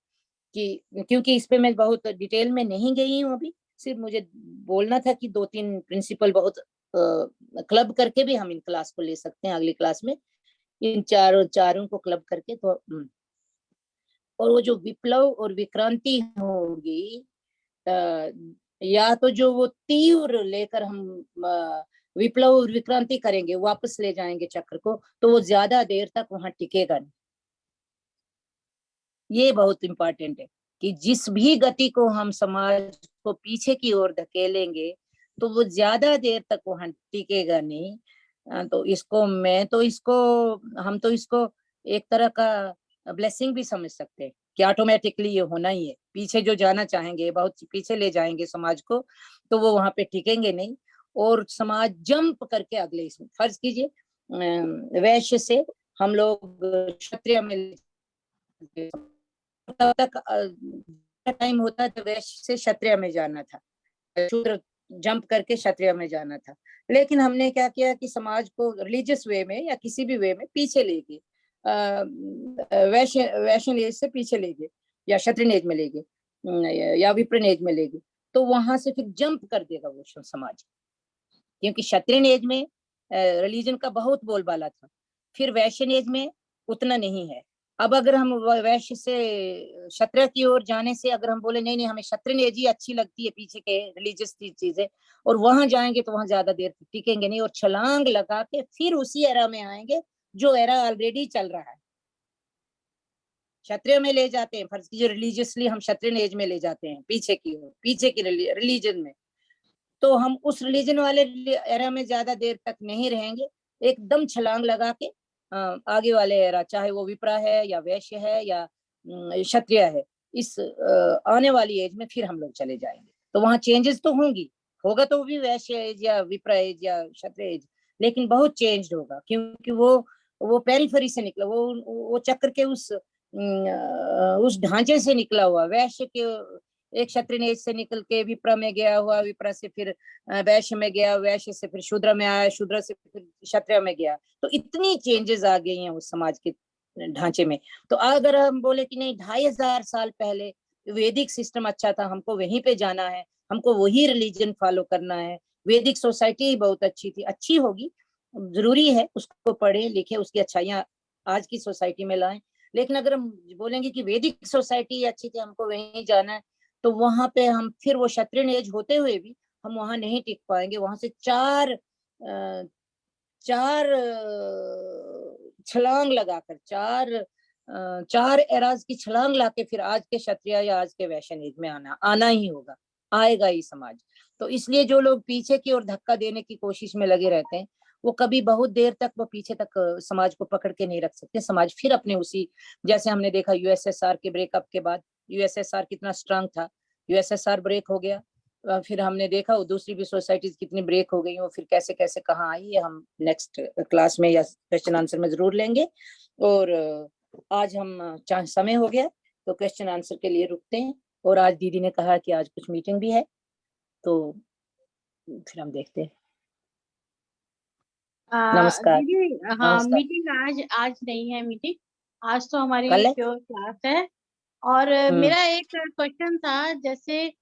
कि, क्योंकि इस पे मैं बहुत डिटेल में नहीं गई हूँ अभी, सिर्फ मुझे बोलना था कि 2-3 प्रिंसिपल बहुत क्लब करके भी हम इन क्लास को ले सकते हैं अगली क्लास में, इन चारों को क्लब करके। तो और वो जो विप्लव और विक्रांति होगी, या तो जो वो तीव्र लेकर हम विप्लव और विक्रांति करेंगे, वापस ले जाएंगे चक्र को, तो वो ज्यादा देर तक वहां टिकेगा नहीं। ये बहुत इंपॉर्टेंट है कि जिस भी गति को हम समाज को पीछे की ओर धकेलेंगे तो वो ज्यादा देर तक वहां टिकेगा नहीं। तो हम तो इसको एक तरह का ब्लेसिंग भी समझ सकते हैं कि ऑटोमेटिकली ये होना ही है। पीछे जो जाना चाहेंगे, बहुत पीछे ले जाएंगे समाज को, तो वो वहां पे टिकेंगे नहीं, और समाज जंप करके अगले इसमें, फर्ज कीजिए वैश्य से हम लोग क्षत्रिय में, तब तक टाइम होता है तो वैश्य से क्षत्रिय में जाना था, शूद्र जंप करके क्षत्रिय में जाना था। लेकिन हमने क्या किया कि समाज को रिलीजियस वे में या किसी भी वे में पीछे ले गए, वैश्य एज से पीछे ले गए, या क्षत्रिय एज में ले गए, या विप्र एज में ले गए, तो वहां से फिर जंप कर देगा वो समाज। क्योंकि क्षत्रिय एज में रिलीजन का बहुत बोलबाला था, फिर वैश्य एज में उतना नहीं है। अब अगर हम वैश्य से क्षत्रिय की ओर जाने से अगर हम बोले नहीं नहीं हमें क्षत्रिय एज ही अच्छी लगती है, पीछे के रिलीजियस चीजें, और वहां जाएंगे तो वहां ज्यादा देर टिकेंगे नहीं, और छलांग लगा के फिर उसी एरा में आएंगे जो एरा ऑलरेडी चल रहा है। क्षत्रिय में ले जाते हैं, फर्ज कीजिए रिलीजियसली हम क्षत्रिय एज में ले जाते हैं, पीछे की रिलीजन में, तो हम उस रिलीजन वाले एरा में ज्यादा देर तक नहीं रहेंगे, एकदम छलांग लगा के आगे वाले एरा, चाहे वो विप्रा है या वैश्य है या क्षत्रिय है, इस आने वाली एज में फिर हम लोग चले जाएंगे। तो वहां चेंजेस तो होगा तो भी वैश्य एज या विप्रा एज या क्षत्रिय एज, लेकिन बहुत चेंज होगा, क्योंकि वो पेरिफेरी से निकला, वो चक्र के उस ढांचे से निकला हुआ, वैश्य के एक क्षत्रिय एज से निकल के विप्र में गया हुआ, विप्र से फिर वैश्य में गया, वैश्य से फिर शूद्र में आया, शूद्र से फिर क्षत्रिय में गया। तो इतनी चेंजेस आ गई हैं उस समाज के ढांचे में। तो अगर हम बोले कि नहीं 2,500 साल पहले वैदिक सिस्टम अच्छा था, हमको वहीं पे जाना है, हमको वही रिलीजन फॉलो करना है, वैदिक सोसाइटी बहुत अच्छी थी, अच्छी होगी, जरूरी है उसको पढ़े लिखे, उसकी अच्छाइयां आज की सोसाइटी में लाएं। लेकिन अगर हम बोलेंगे कि वैदिक सोसाइटी अच्छी थी, हमको वहीं जाना है, तो वहां पे हम फिर वो क्षत्रिय एज होते हुए भी हम वहां नहीं टिक पाएंगे। वहां से चार छलांग लगाकर, 4 4 एराज की छलांग लाके फिर आज के क्षत्रिय या आज के वैश्य एज में आना ही होगा, आएगा ही समाज। तो इसलिए जो लोग पीछे की ओर धक्का देने की कोशिश में लगे रहते हैं, वो कभी बहुत देर तक वो पीछे तक समाज को पकड़ के नहीं रख सकते। समाज फिर अपने उसी, जैसे हमने देखा यूएसएसआर के ब्रेकअप के बाद, यूएसएसआर कितना स्ट्रांग था, यूएसएसआर ब्रेक हो गया, फिर हमने देखा वो दूसरी भी सोसाइटीज कितनी ब्रेक हो गई, वो फिर कैसे कैसे कहाँ आई, ये हम नेक्स्ट क्लास में या क्वेश्चन आंसर में जरूर लेंगे। और आज हम समय हो गया तो क्वेश्चन आंसर के लिए रुकते हैं। और आज दीदी ने कहा कि आज कुछ मीटिंग भी है, तो फिर हम देखते हैं। नमस्कार। दीदी, हाँ, नमस्कार। मीटिंग आज नहीं है मीटिंग, आज तो हमारी कल है? प्योर क्लास है। और मेरा एक क्वेश्चन था, जैसे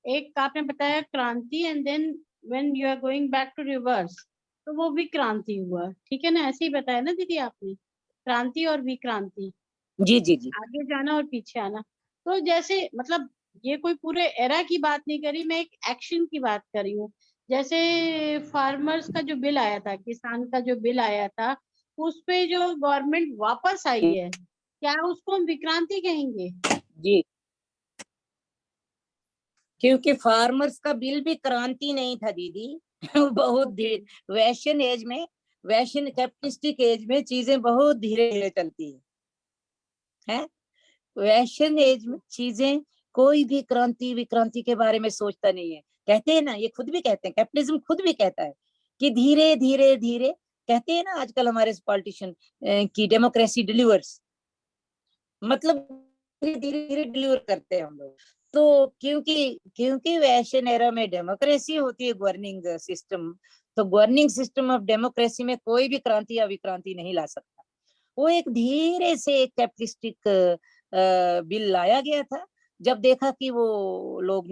एक आपने बताया क्रांति and then when you are going back to reverse, तो वो विक्रांति हुआ, ठीक है ना? ऐसे ही बताया ना दीदी आपने, क्रांति और विक्रांति, जी जी जी। आगे जाना और पीछे आना। तो जैसे मतलब ये कोई पूरे एरा की बात नहीं करी, मैं एक एक्शन की बात कर रही हूँ। जैसे फार्मर्स का जो बिल आया था, किसान का जो बिल आया था, उस पे जो गवर्नमेंट वापस आई है, क्या उसको हम विक्रांति कहेंगे? जी, क्योंकि फार्मर्स का बिल भी क्रांति नहीं था दीदी। बहुत धीरे, वैश्यन एज में, वैश्यन कैपिटलिस्टिक एज में चीजें बहुत धीरे धीरे चलती है। वैश्यन एज में चीजें, कोई भी क्रांति विक्रांति के बारे में सोचता नहीं है। कहते हैं ना, ये खुद भी कहते हैं, कैपिटलिज्म खुद भी कहता है कि धीरे धीरे धीरे, कहते हैं ना आजकल हमारे पॉलिटिशियन की डेमोक्रेसी डिलीवर्स, मतलब धीरे धीरे डिलीवर करते हैं हम लोग। तो क्योंकि वैश्यन एरा में डेमोक्रेसी होती है, गवर्निंग सिस्टम, तो गवर्निंग सिस्टम ऑफ डेमोक्रेसी में कोई भी क्रांति या विक्रांति नहीं ला सकता। वो एक धीरे से एक कैपिटलिस्टिक बिल लाया गया था, जब देखा कि वो लोग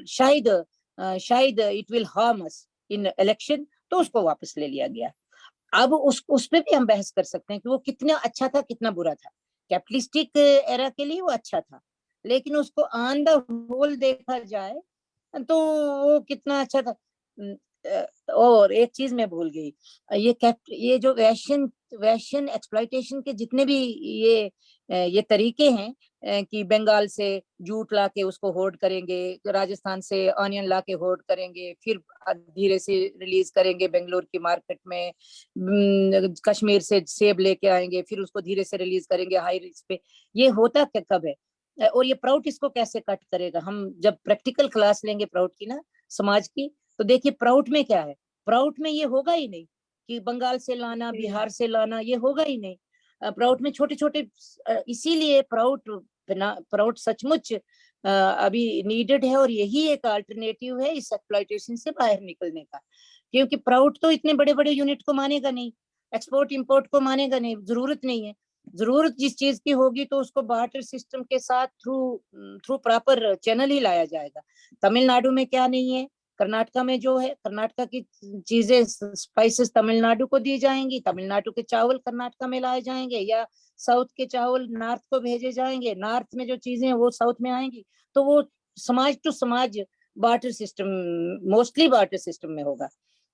शायद it will harm us in election, तो उसको वापस ले लिया गया। अब उस पे भी हम बहस कर सकते हैं कि वो कितना अच्छा था कितना बुरा था। कैपिटलिस्टिक एरा के लिए वो अच्छा था, लेकिन उसको ऑन द होल देखा जाए तो वो कितना अच्छा था। और एक चीज मैं भूल गई, ये जो वैश्यन एक्सप्लॉइटेशन के जितने भी ये तरीके हैं, कि बंगाल से जूट ला के उसको होर्ड करेंगे, राजस्थान से ऑनियन ला के होर्ड करेंगे, फिर धीरे से रिलीज करेंगे बेंगलोर की मार्केट में, कश्मीर से सेब लेके आएंगे, फिर उसको धीरे से रिलीज करेंगे हाई रिस्क पे। ये होता क्या कब है? और ये प्राउड इसको कैसे कट करेगा? हम जब प्रैक्टिकल क्लास लेंगे प्राउड की ना, समाज की, तो देखिए प्राउड में क्या है। प्राउड में ये होगा ही नहीं कि बंगाल से लाना, बिहार से लाना, ये होगा ही नहीं। प्राउड में छोटे छोटे, इसीलिए प्राउड सचमुच अभी नीडेड है, और यही एक अल्टरनेटिव है इस एक्सप्लॉइटेशन से बाहर निकलने का। क्योंकि प्राउड तो इतने बड़े बड़े यूनिट को मानेगा नहीं, एक्सपोर्ट इंपोर्ट को मानेगा नहीं, जरूरत नहीं है। जरूरत जिस चीज की होगी तो उसको बार्टर सिस्टम के साथ थ्रू प्रॉपर चैनल ही लाया जाएगा। तमिलनाडु में क्या नहीं है, कर्नाटका में जो है, कर्नाटका की चीजें स्पाइसेस तमिलनाडु को दी जाएंगी, तमिलनाडु के चावल कर्नाटका में लाए जाएंगे, या साउथ के चावल नॉर्थ को भेजे जाएंगे, नॉर्थ में जो चीजें हैं वो साउथ में आएंगी। तो वो समाज टू समाज barter system, mostly barter system में होगा।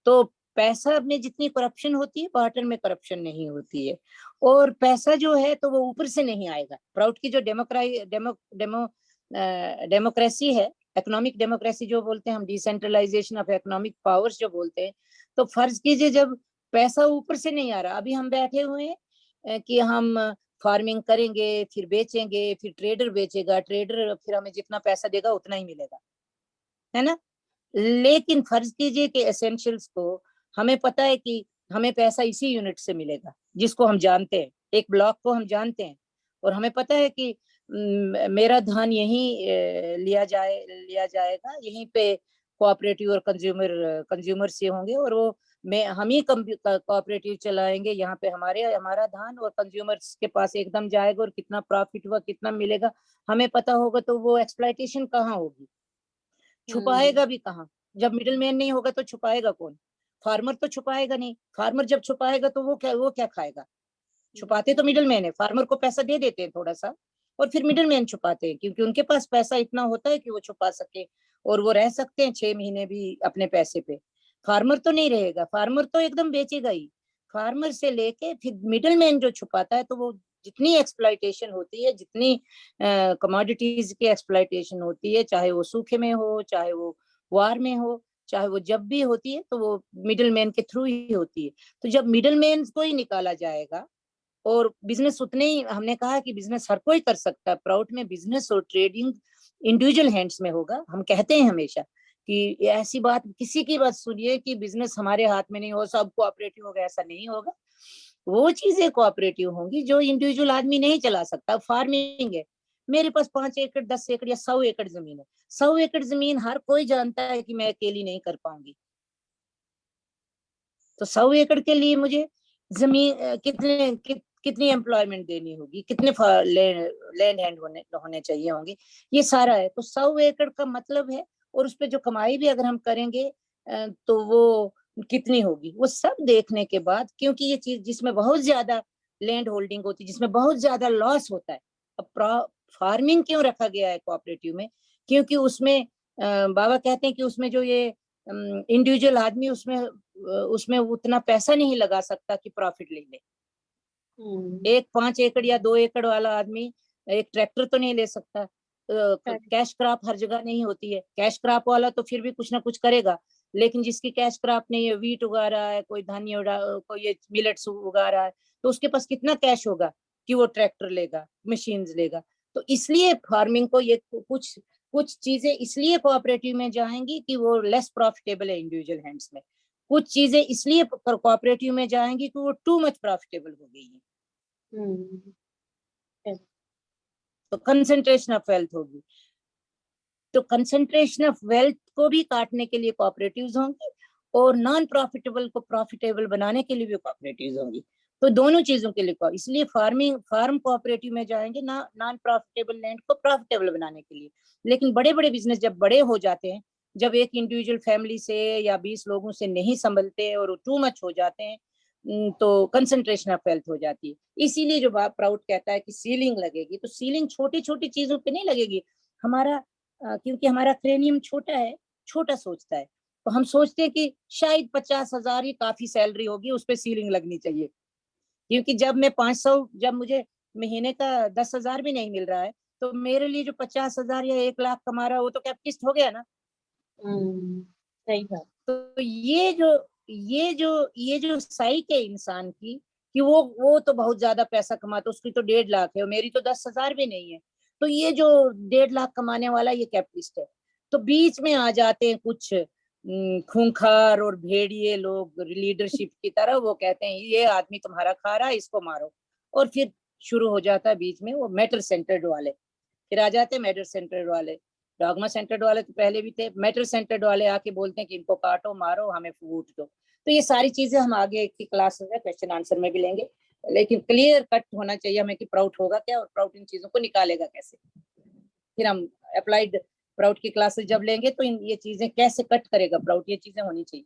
तो पैसा में जितनी करप्शन होती है, बार्टर में करप्शन नहीं होती है। और पैसा जो है तो वो ऊपर से नहीं आएगा। प्राउड की जो डेमोक्रेसी है, इकोनॉमिक डेमोक्रेसी जो बोलते हैं हम, डिसेंट्रलाइजेशन ऑफ इकोनॉमिक पावर्स जो बोलते हैं, तो फर्ज कीजिए जब पैसा ऊपर से नहीं आ रहा, अभी हम बैठे हुए हैं कि हम फार्मिंग करेंगे, फिर बेचेंगे, फिर ट्रेडर बेचेगा, ट्रेडर फिर हमें जितना पैसा देगा उतना ही मिलेगा, है ना? लेकिन फर्ज कीजिए कि एसेंशियल्स को हमें पता है कि हमें पैसा इसी यूनिट से मिलेगा जिसको हम जानते हैं, एक ब्लॉक को हम जानते हैं, और हमें पता है कि मेरा धान यहीं लिया जाएगा, यहीं पे कोऑपरेटिव और कंज्यूमर से होंगे, और वो हम ही कोऑपरेटिव चलाएंगे, यहाँ पे हमारा धान और कंज्यूमर्स के पास एकदम जाएगा, और कितना प्रॉफिट हुआ कितना मिलेगा हमें पता होगा। तो वो एक्सप्लॉइटेशन कहाँ होगी? छुपाएगा भी कहाँ? जब मिडिल मैन नहीं होगा तो छुपाएगा कौन? फार्मर तो छुपाएगा नहीं। फार्मर जब छुपाएगा तो वो क्या खाएगा? छुपाते तो मिडिल मैन है, फार्मर को पैसा दे देते हैं थोड़ा सा, और फिर मिडिल मैन छुपाते हैं, क्योंकि उनके पास पैसा इतना होता है कि वो छुपा सके, और वो रह सकते हैं 6 महीने भी अपने पैसे पे। फार्मर तो नहीं रहेगा, फार्मर तो एकदम बेचेगा ही। फार्मर से लेके फिर मिडिल मैन जो छुपाता है, तो वो जितनी एक्सप्लॉइटेशन होती है, जितनी कमोडिटीज की एक्सप्लॉइटेशन होती है, चाहे वो सूखे में हो, चाहे वो वार में हो, चाहे वो जब भी होती है, तो वो मिडिल मैन के थ्रू ही होती है। तो जब मिडिल मैन को ही निकाला जाएगा और बिजनेस उतने ही, हमने कहा कि बिजनेस हर कोई कर सकता है, प्राउड में बिजनेस और ट्रेडिंग इंडिविजुअल हैंड्स में होगा। हम कहते हैं हमेशा कि ऐसी बात, किसी की बात सुनिए कि बिजनेस हमारे हाथ में नहीं हो, सब कोऑपरेटिव होगा, ऐसा नहीं होगा। वो चीजें कोऑपरेटिव होंगी जो इंडिविजुअल आदमी नहीं चला सकता। फार्मिंग है, मेरे पास 5 एकड़ 10 एकड़ या 100 एकड़ जमीन है, 100 एकड़ जमीन हर कोई जानता है कि मैं अकेली नहीं कर पाऊंगी। तो 100 एकड़ के लिए मुझे जमीन कितनी एम्प्लॉयमेंट देनी होगी, कितने लैंड हैंड होने चाहिए होंगे, ये सारा है। तो 100 एकड़ का मतलब है, और उस पर जो कमाई भी अगर हम करेंगे तो वो कितनी होगी, वो सब देखने के बाद, क्योंकि ये चीज जिसमें बहुत ज्यादा लैंड होल्डिंग होती है, जिसमें बहुत ज्यादा लॉस होता है। अब फार्मिंग क्यों रखा गया है कोऑपरेटिव में? क्योंकि उसमें बाबा कहते हैं कि उसमें जो ये इंडिविजुअल आदमी उसमें उतना पैसा नहीं लगा सकता कि प्रॉफिट ले ले। एक 5 एकड़ या 2 एकड़ वाला आदमी एक ट्रैक्टर तो नहीं ले सकता। कैश क्रॉप हर जगह नहीं होती है। कैश क्रॉप वाला तो फिर भी कुछ ना कुछ करेगा, लेकिन जिसकी कैश क्रॉप नहीं है, वीट उगा रहा है, कोई धान्य कोई ये मिलेट्स उगा रहा है, तो उसके पास कितना कैश होगा कि वो ट्रैक्टर लेगा, मशीन्स लेगा। तो इसलिए फार्मिंग को ये कुछ चीजें इसलिए कोऑपरेटिव में जाएंगी कि वो लेस प्रॉफिटेबल है इंडिविजुअल हैंड्स में। कुछ चीजें इसलिए कोऑपरेटिव में जाएंगी कि वो टू मच प्रॉफिटेबल हो गई है। तो कंसंट्रेशन ऑफ वेल्थ होगी। तो कंसंट्रेशन ऑफ वेल्थ को भी काटने के लिए कोऑपरेटिव्स होंगी, और नॉन प्रॉफिटेबल को प्रॉफिटेबल बनाने के लिए भी कोऑपरेटिव्स होंगी। तो दोनों चीजों के लिए इसलिए फार्म कोऑपरेटिव में जाएंगे, नॉन प्रॉफिटेबल लैंड को प्रॉफिटेबल बनाने के लिए। लेकिन बड़े बड़े बिजनेस जब बड़े हो जाते हैं, जब एक इंडिविजुअल फैमिली से या 20 लोगों से नहीं संभलते और टू मच हो जाते हैं, तो कंसंट्रेशन ऑफ वेल्थ हो जाती है। इसीलिए जो प्राउड कहता है कि सीलिंग लगेगी, तो सीलिंग छोटी छोटी चीजों पे नहीं लगेगी। हमारा क्योंकि हमारा क्रेनियम छोटा है, छोटा सोचता है, तो हम सोचते हैं कि शायद 50,000 ही काफी सैलरी होगी, उस पर सीलिंग लगनी चाहिए। क्योंकि जब मैं 500, जब मुझे महीने का 10,000 भी नहीं मिल रहा है, तो मेरे लिए जो 50,000 या 1 लाख कमा रहा है, वो तो कैपिटलिस्ट हो गया ना। सही बात। तो ये जो साइक है इंसान की, कि वो तो बहुत ज्यादा पैसा कमाता, उसकी तो 1.5 लाख है और मेरी तो 10,000 भी नहीं है, तो ये जो 1.5 लाख कमाने वाला ये कैपिटलिस्ट है। तो बीच में आ जाते हैं कुछ खूंखार और भेड़िए लोग लीडरशिप की तरह, वो कहते हैं ये आदमी तुम्हारा खा रहा है, इसको मारो। और फिर शुरू हो जाता है बीच में वो मैटर सेंटर्ड वाले, फिर आ जाते हैं मैटर सेंटर्ड वाले। डॉगमा सेंटर्ड वाले तो पहले भी थे, मैटर सेंटर्ड वाले आके बोलते हैं कि इनको काटो मारो, हमें फूट दो। तो ये सारी चीजें हम आगे की क्लासेस में क्वेश्चन आंसर में भी लेंगे, लेकिन क्लियर कट होना चाहिए हमें कि प्राउड होगा क्या और प्राउड इन चीजों को निकालेगा कैसे। फिर हम अप्लाइड प्राउड की क्लासेस जब लेंगे तो ये चीजें कैसे कट करेगा प्राउड, ये चीजें होनी चाहिए।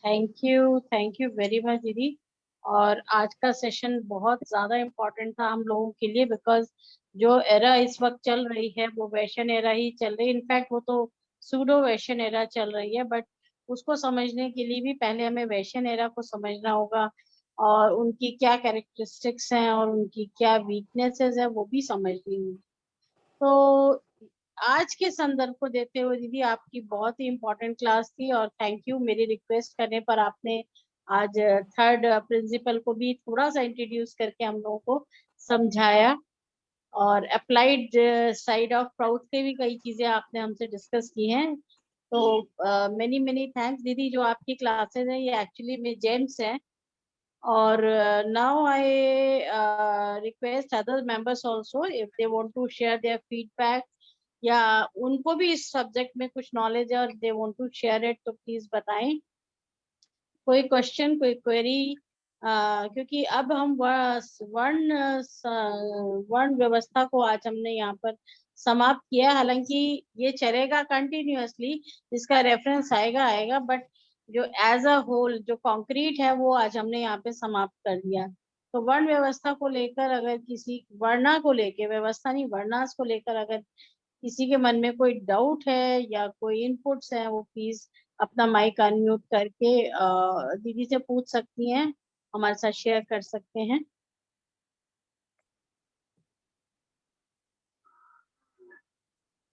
थैंक यू वेरी मच दीदी। और आज का सेशन बहुत ज्यादा इम्पोर्टेंट था हम लोगों के लिए, बिकॉज जो एरा इस वक्त चल रही है वो वैशन एरा ही चल रही है। इनफैक्ट वो तो सूडो वैशन एरा चल रही है, बट उसको समझने के लिए भी पहले हमें वैशन एरा को समझना होगा, और उनकी क्या कैरेक्टरिस्टिक्स हैं और उनकी क्या वीकनेसेस है वो भी समझनी होगी। तो आज के संदर्भ को देते हुए दीदी, आपकी बहुत ही इम्पोर्टेंट क्लास थी, और थैंक यू। मेरी रिक्वेस्ट करने पर आपने आज थर्ड प्रिंसिपल को भी थोड़ा सा इंट्रोड्यूस करके हम लोगों को समझाया, और अप्लाइड साइड ऑफ प्राउड के भी कई चीजें आपने हमसे डिस्कस की हैं। तो मेनी मेनी थैंक्स दीदी। जो आपकी क्लासेस हैं ये एक्चुअली में जेंट्स हैं, और now I request other members also if they want to share their feedback, या उनको भी इस सब्जेक्ट में कुछ नॉलेज है और they want to share it, तो प्लीज बताएं। कोई क्वेश्चन, कोई क्वेरी, क्योंकि अब हम वर्ण व्यवस्था को आज हमने यहाँ पर समाप्त किया। हालांकि ये चलेगा कंटिन्यूअसली, इसका रेफरेंस आएगा आएगा, बट जो एज अ होल जो कॉन्क्रीट है वो आज हमने यहाँ पे समाप्त कर दिया। तो वर्ण व्यवस्था को लेकर अगर किसी, वर्णा को लेकर, व्यवस्था नहीं वर्णास को लेकर अगर किसी के मन में कोई डाउट है या कोई इनपुट्स हैं, वो प्लीज अपना माइक अनम्यूट करके दीदी से पूछ सकती हैं, हमारे साथ शेयर कर सकते हैं।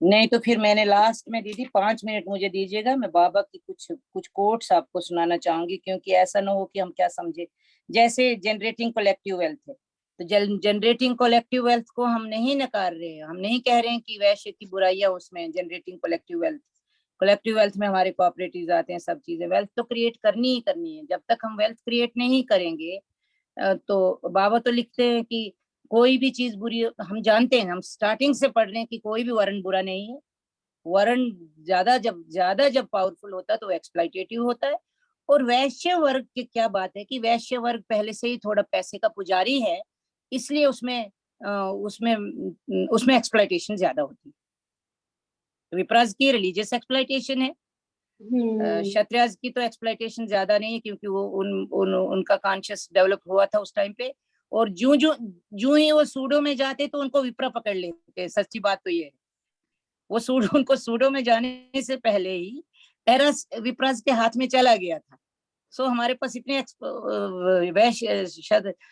नहीं तो फिर मैंने लास्ट में दीदी 5 मिनट मुझे दीजिएगा, मैं बाबा की कुछ कोट्स आपको सुनाना चाहूंगी, क्योंकि ऐसा ना हो कि हम क्या समझे। जैसे जनरेटिंग कलेक्टिव वेल्थ है, तो जनरेटिंग कलेक्टिव वेल्थ को हम नहीं नकार रहे हैं, हम नहीं कह रहे हैं कि वैश्य की बुराइयां उसमें जनरेटिंग कलेक्टिव वेल्थ में हमारे कोऑपरेटिव आते हैं, सब चीजें। वेल्थ तो क्रिएट करनी ही करनी है, जब तक हम वेल्थ क्रिएट नहीं करेंगे तो बाबा तो लिखते हैं कि कोई भी चीज बुरी, हम जानते हैं, हम स्टार्टिंग से पढ़ रहे हैं कि कोई भी वर्ण बुरा नहीं है। वर्ण ज्यादा जब पावरफुल होता है तो एक्सप्लॉइटेटिव होता है। और वैश्य वर्ग की क्या बात है कि वैश्य वर्ग पहले से ही थोड़ा पैसे का पुजारी है, इसलिए उसमें एक्सप्लॉइटेशन ज्यादा होती है। विप्राज की रिलीजियस एक्सप्लॉइटेशन है, क्षत्रियाज की तो एक्सप्लॉइटेशन ज्यादा नहीं है, क्योंकि वो उनका कॉन्शियस डेवलप हुआ था उस टाइम पे। और जू ही वो सूडो में जाते तो उनको विप्रा पकड़ लेते। सच्ची बात तो ये है, वो उनको सूडो में जाने से पहले ही एरस विप्राज के हाथ में चला गया था। सो हमारे पास इतने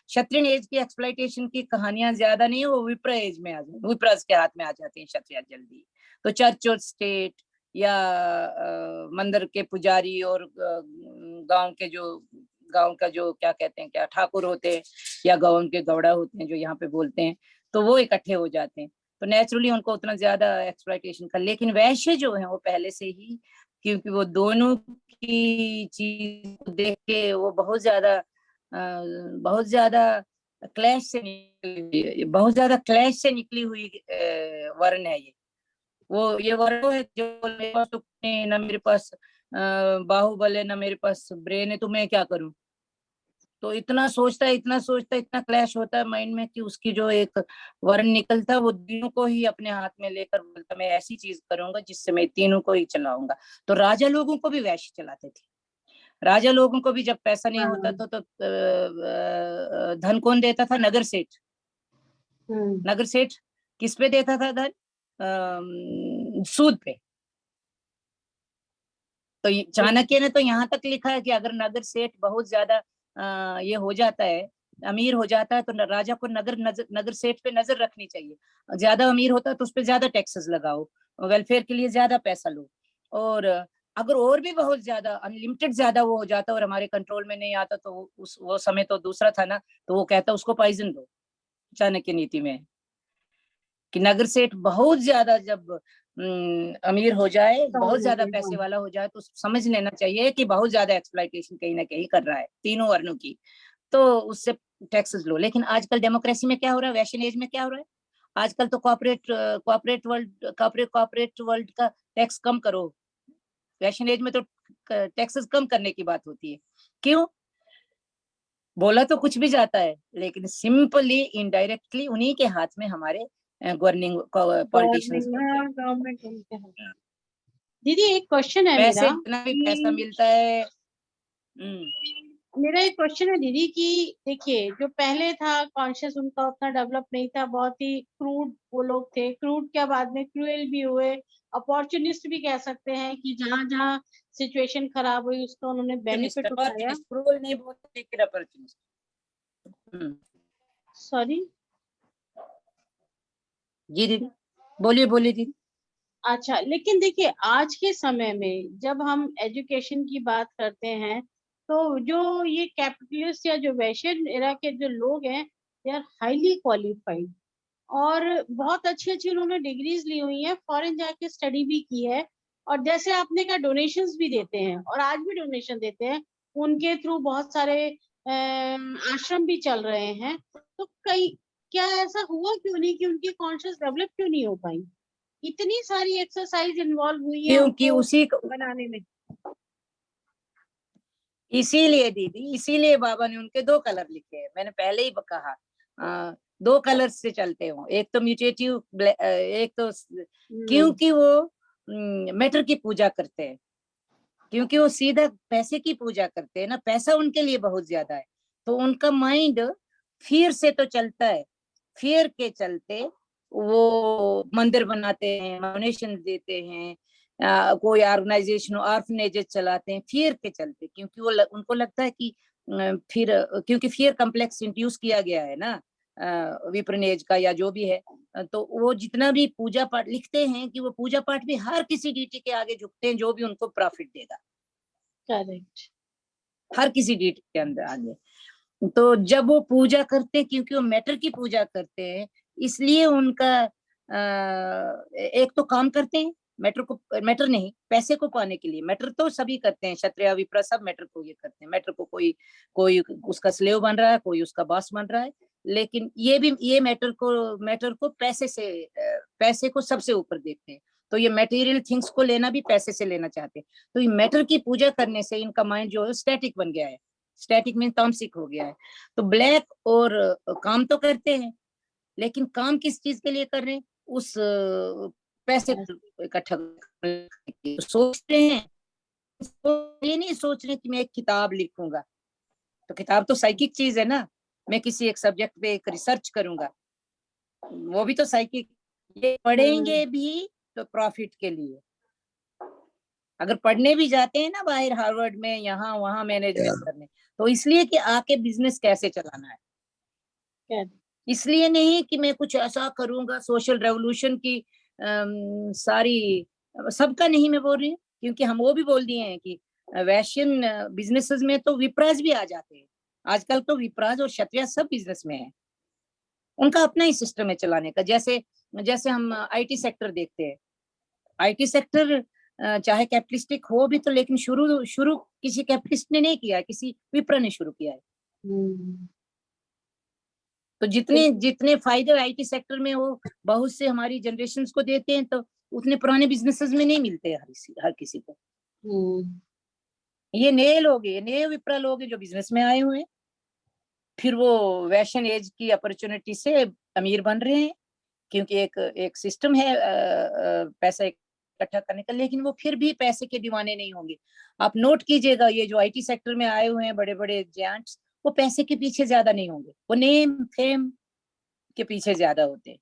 क्षत्रिय एज की एक्सप्लॉइटेशन की कहानियां ज्यादा नहीं है, वो विप्रा एज में विप्राज के हाथ में आ जाते हैं क्षत्रिय जल्दी। तो चर्च और स्टेट या मंदिर के पुजारी और गांव का जो क्या कहते हैं, क्या ठाकुर होते हैं या गांव के गौड़ा होते हैं जो यहाँ पे बोलते हैं, तो वो इकट्ठे हो जाते हैं, तो नेचुरली उनको उतना ज्यादा एक्सप्लॉइटेशन का। लेकिन वैश्य जो है वो पहले से ही, क्योंकि वो दोनों की चीज को देख के वो बहुत ज्यादा क्लैश से निकली हुई वर्ण है ये। ये वर्ण है जो मेरे पास तो ना मेरे पास बाहुबल है, ना मेरे पास ब्रेन है, तो मैं क्या करूं। तो इतना सोचता इतना क्लैश होता है माइंड में कि उसकी जो एक वर्ण निकलता है वो तीनों को ही अपने हाथ में लेकर बोलता मैं ऐसी चीज करूंगा जिससे मैं तीनों को ही चलाऊंगा। तो राजा लोगों को भी वैश्य चलाते थे। राजा लोगों को भी जब पैसा नहीं होता था तो धन कौन देता था? नगर सेठ। नगर सेठ किस पे देता था धन? सूद पे। तो चाणक्य ने तो यहाँ तक लिखा है कि अगर नगर सेठ बहुत ज्यादा ये हो जाता है, अमीर हो जाता है, तो राजा को नगर सेठ पे नजर रखनी चाहिए। ज्यादा अमीर होता है तो उस पर ज्यादा टैक्सेस लगाओ, वेलफेयर के लिए ज्यादा पैसा लो। और अगर और भी बहुत ज्यादा अनलिमिटेड ज्यादा वो हो जाता और हमारे कंट्रोल में नहीं आता तो वो समय तो दूसरा था ना, तो वो कहता उसको पॉइजन दो। चाणक्य नीति में कि नगर सेठ बहुत ज्यादा जब अमीर हो जाए, बहुत ज्यादा पैसे वाला हो जाए, तो समझ लेना चाहिए कि बहुत ज्यादा एक्सप्लॉइटेशन कहीं ना कहीं कर रहा है तीनों वर्णों की, तो उससे टैक्सेस लो। लेकिन आजकल डेमोक्रेसी में क्या हो रहा है, वेस्टर्न एज में क्या हो रहा है, आजकल तो कॉर्पोरेट वर्ल्ड का टैक्स कम करो। वेस्टर्न एज में तो टैक्सेस कम करने की बात होती है। क्यों? बोला तो कुछ भी जाता है, लेकिन सिंपली इनडायरेक्टली उन्हीं के हाथ में हमारे गवर्निंग पॉलिटिशियंस दीदी एक क्वेश्चन है पैसे मेरा, जितना भी पैसा मिलता है। मेरा एक क्वेश्चन है दीदी कि देखिए जो पहले था कॉन्शियस उनका उतना डेवलप नहीं था, बहुत ही क्रूड वो लोग थे। क्रूड क्या, बाद में क्रूएल भी हुए, अपॉर्चुनिस्ट भी कह सकते हैं कि जहां जहां सिचुएशन खराब हुई उसका उन्होंने बेनिफिट उठाया। क्रूएल नहीं बोलते लेकिन अपॉर्चुनिस्ट। सॉरी जी दीदी, बोलिए दीदी। अच्छा, लेकिन देखिए आज के समय में जब हम एजुकेशन की बात करते हैं तो जो ये कैपिटलिस्ट या जो वेस्टर्न एरा के जो लोग हैं दे आर हाईली क्वालिफाइड और बहुत अच्छी अच्छी उन्होंने डिग्रीज ली हुई है, फॉरेन जाके स्टडी भी की है, और जैसे आपने कहा डोनेशंस भी देते हैं और आज भी डोनेशन देते हैं। उनके थ्रू बहुत सारे आश्रम भी चल रहे हैं। तो कई क्या ऐसा हुआ क्यों नहीं कि उनकी कॉन्शियस डेवलप क्यों नहीं हो पाई? इतनी सारी एक्सरसाइज इन्वॉल्व हुई है क्योंकि उनको उसी बनाने में। इसीलिए दीदी, इसीलिए बाबा ने उनके 2 कलर लिखे हैं। मैंने पहले ही कहा 2 कलर्स से चलते हो, एक तो म्यूटेटिव, एक तो क्योंकि वो मैटर की पूजा करते हैं, क्योंकि वो सीधा पैसे की पूजा करते हैं ना, पैसा उनके लिए बहुत ज्यादा है। तो उनका माइंड फियर से तो चलता है, फियर के चलते वो मंदिर बनाते हैं, डोनेशन देते हैं, कोई ऑर्गेनाइजेशन ऑर्फनेजेस चलाते हैं फियर के चलते, क्योंकि वो उनको लगता है कि फिर क्योंकि फियर कम्प्लेक्स इंड्यूस किया गया है ना विप्रन एज का या जो भी है, तो वो जितना भी पूजा पाठ लिखते हैं कि वो पूजा पाठ भी हर किसी डीटी के आगे झुकते हैं जो भी उनको प्रॉफिट देगा, करेक्ट। हर किसी डीटी के अंदर आगे। तो जब वो पूजा करते हैं, क्योंकि वो मैटर की पूजा करते हैं, इसलिए उनका एक तो काम करते हैं मैटर नहीं, पैसे को पाने के लिए। मैटर तो सभी करते हैं, क्षत्रिय विप्र सब मैटर को ये करते हैं। मैटर को कोई उसका स्लेव बन रहा है, कोई उसका बॉस बन रहा है, लेकिन ये मैटर को पैसे को सबसे ऊपर देखते हैं। तो ये मटेरियल थिंग्स को लेना भी पैसे से लेना चाहते हैं। तो ये मैटर की पूजा करने से इनका माइंड जो है स्टैटिक बन गया है। स्टैटिक मीन तामसिक हो गया है। तो ब्लैक और काम तो करते हैं, लेकिन काम किस चीज के लिए कर रहे हैं? उस पैसे को इकट्ठा सोचते हैं। ये नहीं सोच रहे कि मैं एक किताब लिखूंगा, तो किताब तो साइकिक चीज है ना। मैं किसी एक सब्जेक्ट पे एक रिसर्च करूंगा, वो भी तो साइकिक। ये पढ़ेंगे भी तो प्रॉफिट के लिए। अगर पढ़ने भी जाते हैं ना बाहर हार्वर्ड में, यहाँ वहां मैनेजमेंट करने, तो इसलिए कि आके बिजनेस कैसे चलाना है, इसलिए नहीं कि मैं कुछ ऐसा करूंगा सोशल रेवोल्यूशन की सारी। सबका नहीं मैं बोल रही हूँ, क्योंकि हम वो भी बोल दिए हैं कि वैश्यन बिजनेसेस में तो विप्राज भी आ जाते हैं। आजकल तो विप्राज और क्षत्रिय सब बिजनेस में है, उनका अपना ही सिस्टम है चलाने का। जैसे हम आईटी सेक्टर देखते हैं। आईटी सेक्टर चाहे कैपिटलिस्टिक हो भी, तो लेकिन शुरू किसी कैपिटलिस्ट ने नहीं किया है, किसी विप्र ने शुरू किया है। तो जितने फायदे आईटी सेक्टर में वो बहुत से हमारी जनरेशन्स को देते हैं, तो उतने पुराने बिजनेसेस में नहीं मिलते हर किसी को। ये नए लोग हैं, नए विप्रा लोग हैं जो बिजनेस में आए हुए हैं, फिर वो वैश्यन एज की अपॉर्चुनिटी से अमीर बन रहे हैं, क्योंकि एक सिस्टम है पैसा इकट्ठा करने का। लेकिन वो फिर भी पैसे के दीवाने नहीं होंगे। आप नोट कीजिएगा, ये जो आईटी सेक्टर में आए हुए हैं बड़े बड़े जायंट्स, वो पैसे के पीछे ज्यादा नहीं होंगे, वो नेम फेम के पीछे ज्यादा होते हैं।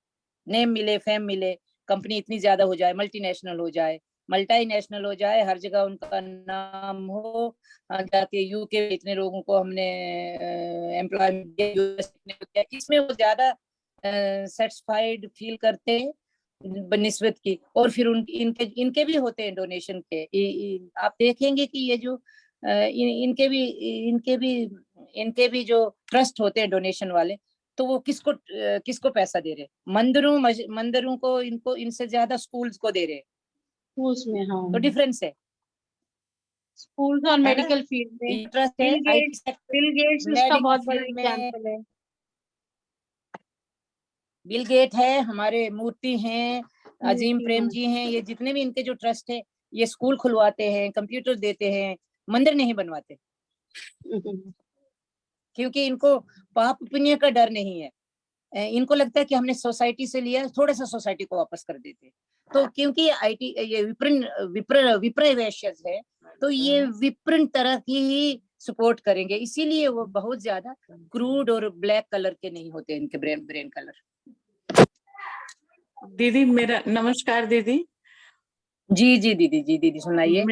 नेम मिले, फेम मिले, कंपनी इतनी ज्यादा हो जाए, मल्टीनेशनल हो जाए, मल्टीनेशनल हो जाए, हर जगह उनका नाम हो। जाके यूके इतने लोगों को हमने एम्प्लॉयमेंट दिया, इसमें वो ज्यादा सेटिस्फाइड फील करते हैं बनिस्बत की। और फिर इनके भी होते हैं डोनेशन के। आप देखेंगे कि ये जो इनके भी जो ट्रस्ट होते हैं डोनेशन वाले, तो वो किसको पैसा दे रहे? मंदिरों को, इनसे ज्यादा स्कूल्स को दे रहे। स्कूल्स में, हाँ, तो डिफरेंस है स्कूल्स और मेडिकल फील्ड में। इंटरेस्ट है। बिल गेट्स इसका बहुत बड़ा एग्जांपल है। बिल गेट है, हमारे मूर्ति हैं, अजीम प्रेम जी हैं, ये जितने भी इनके जो ट्रस्ट है, ये स्कूल खुलवाते हैं, कंप्यूटर देते हैं, मंदिर नहीं बनवाते, क्योंकि इनको पाप पुण्य का डर नहीं है। इनको लगता है कि हमने सोसाइटी से लिया, थोड़ा सा सोसाइटी को वापस कर देते। तो क्योंकि आईटी ये विप्र वैश्य है, तो ये विप्र तरह की ही सपोर्ट करेंगे, इसीलिए वो बहुत ज्यादा क्रूड और ब्लैक कलर के नहीं होते इनके ब्रेन कलर। दीदी मेरा नमस्कार दीदी। जी दीदी सुनाइए।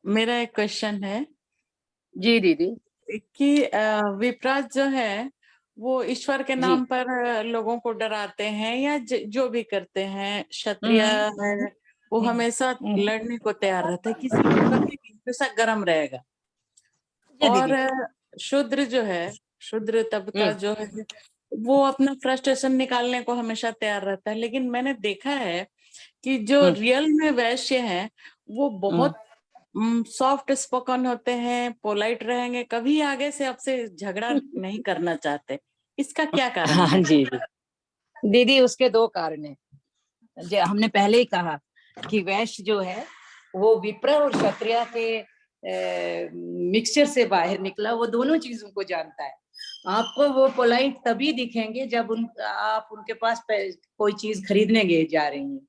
मेरा एक क्वेश्चन है जी दीदी, कि विप्राज जो है वो ईश्वर के नाम पर लोगों को डराते हैं या जो भी करते हैं। क्षत्रिय है वो हमेशा लड़ने को तैयार रहता है, किसी के प्रति हमेशा गर्म रहेगा। और शूद्र जो है, शूद्र तबका जो है, वो अपना फ्रस्ट्रेशन निकालने को हमेशा तैयार रहता है। लेकिन मैंने देखा है कि जो रियल में वैश्य हैं वो बहुत सॉफ्ट स्पोकन होते हैं, पोलाइट रहेंगे, कभी आगे से आपसे झगड़ा नहीं करना चाहते। इसका क्या कारण है? हाँ जी दीदी, उसके दो कारण है। हमने पहले ही कहा कि वैश्य जो है वो विप्र और क्षत्रिय के मिक्सचर से बाहर निकला, वो दोनों चीजों को जानता है। आपको वो पोलाइट तभी दिखेंगे जब आप उनके पास कोई चीज खरीदने गए जा रही हैं।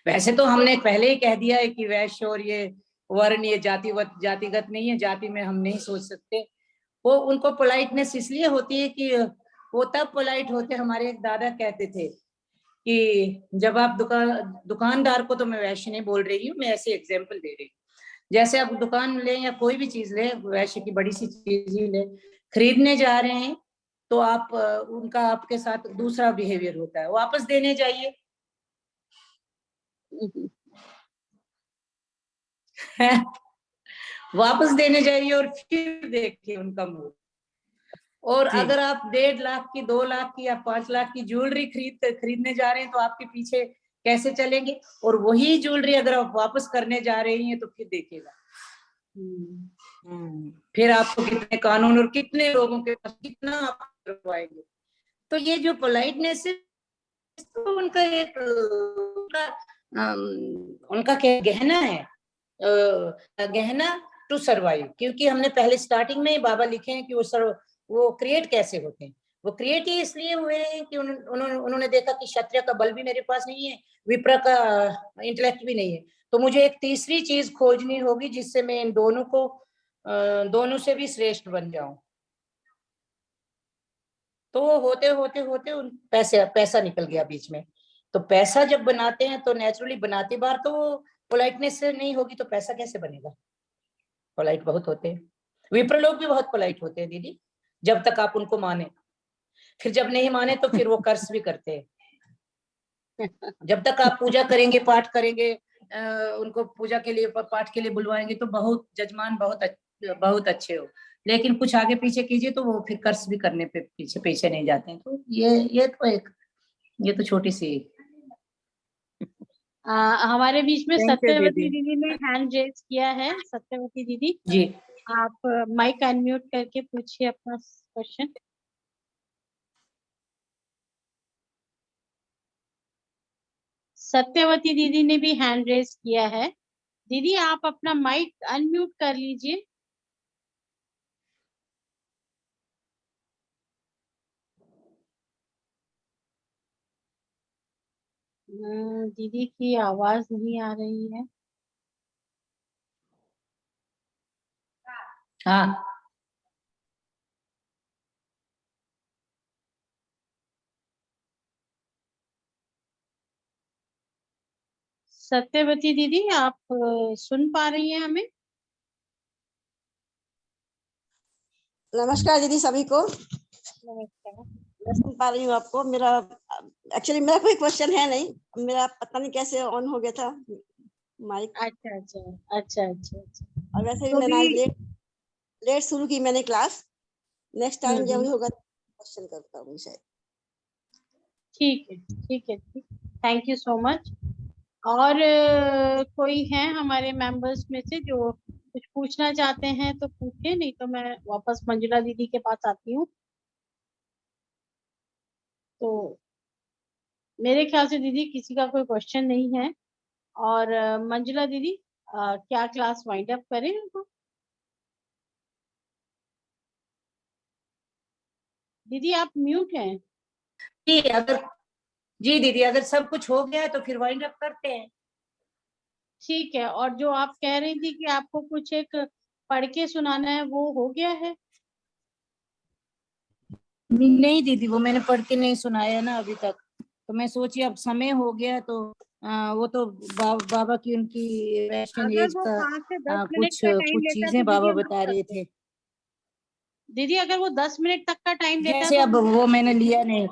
वैसे तो हमने पहले ही कह दिया है कि वैश्य और ये वर्ण ये जातिगत नहीं है, जाति में हम नहीं सोच सकते। वो उनको पोलाइटनेस इसलिए होती है कि वो तब पोलाइट होते। हमारे एक दादा कहते थे कि जब आप दुकानदार को, तो मैं वैश्य नहीं बोल रही हूँ, मैं ऐसे एग्जाम्पल दे रही हूँ, जैसे आप दुकान ले या कोई भी चीज ले, वैश्य की बड़ी सी चीज ही ले, खरीदने जा रहे हैं, तो आप उनका आपके साथ दूसरा बिहेवियर होता है, वापस देने जाइए। वापस देने जाइए और फिर देखिए उनका मूड। और जी। अगर आप 1.5 लाख की, 2 लाख की या 5 लाख की ज्वेलरी खरीदने जा रहे हैं तो आपके पीछे कैसे चलेंगे, और वही ज्वेलरी अगर आप वापस करने जा रही हैं तो फिर देखिएगा फिर आपको कितने कानून और कितने लोगों के पास कितना आप करवाएंगे। तो ये जो पोलाइटनेस है तो उनका एक उनका क्या गहना है, गहना टू सर्वाइव। क्योंकि हमने पहले स्टार्टिंग में बाबा लिखे हैं कि वो क्रिएट कैसे होते हैं। वो क्रिएट ही इसलिए हुए हैं कि उन्होंने देखा कि क्षत्रिय का बल भी मेरे पास नहीं है, विप्र का इंटेलेक्ट भी नहीं है, तो मुझे एक तीसरी चीज खोजनी होगी जिससे मैं इन दोनों से भी श्रेष्ठ बन जाऊं। तो होते होते होते उन पैसा निकल गया बीच में। तो पैसा जब बनाते हैं तो नेचुरली बनाते बार तो पोलाइटनेस से नहीं होगी तो पैसा कैसे बनेगा। पोलाइट बहुत होते हैं, विप्र लोग भी बहुत पोलाइट होते हैं दीदी, जब तक आप उनको माने। फिर जब नहीं माने तो फिर वो कर्ज भी करते हैं। जब तक आप पूजा करेंगे, पाठ करेंगे, उनको पूजा के लिए, पाठ के लिए बुलवाएंगे तो बहुत जजमान बहुत अच्छे हो, लेकिन कुछ आगे पीछे कीजिए तो वो फिर कर्ज भी करने पे पीछे नहीं जाते हैं। तो ये तो छोटी सी हमारे बीच में Thank you, सत्यवती दीदी। दीदी ने हैंड रेज किया है। सत्यवती दीदी जी आप माइक अनम्यूट करके पूछिए अपना क्वेश्चन। सत्यवती दीदी ने भी हैंड रेज किया है। दीदी आप अपना माइक अनम्यूट कर लीजिए। दीदी की आवाज नहीं आ रही है। हाँ सत्यवती दीदी आप सुन पा रही हैं हमें? नमस्कार दीदी सभी को। नमस्कार। मैं सुन पा रही हूँ आपको। मेरा एक्चुअली मेरा कोई क्वेश्चन है नहीं, मेरा पता नहीं कैसे ऑन हो गया था माइक। अच्छा अच्छा अच्छा अच्छा अच्छा। और वैसे भी तो मैंने आज भी लेट शुरू की मैंने क्लास। नेक्स्ट टाइम जब हम्म, भी होगा क्वेश्चन करता हूँ शायद। ठीक है ठीक है ठीक। Thank you so much. और कोई है हमारे मेंबर्स में से जो कुछ पूछना चाहते हैं तो पूछे, नहीं तो मैं वापस मंजुला दीदी के पास आती हूँ। तो मेरे ख्याल से दीदी किसी का कोई क्वेश्चन नहीं है। और मंजुला दीदी क्या क्लास वाइंड अप करें तो? दीदी आप म्यूट हैं। जी दीदी, अगर सब कुछ हो गया है तो फिर वाइंड अप करते हैं। ठीक है। और जो आप कह रही थी कि आपको कुछ एक पढ़ के सुनाना है वो हो गया है? नहीं दीदी, वो मैंने पढ़ के नहीं सुनाया ना अभी तक, तो मैं सोची अब समय हो गया तो वो तो बाबा की उनकी वेस्टर्न अगर एज वो का 5 से 10 मिनट कुछ का टाइम कुछ लेता चीजें तो दीदी बाबा हम बता कर रहे सकते। थे। दीदी अगर वो 10 मिनट तक का टाइम देता है जैसे तो अब हम वो मैंने लिया नहीं,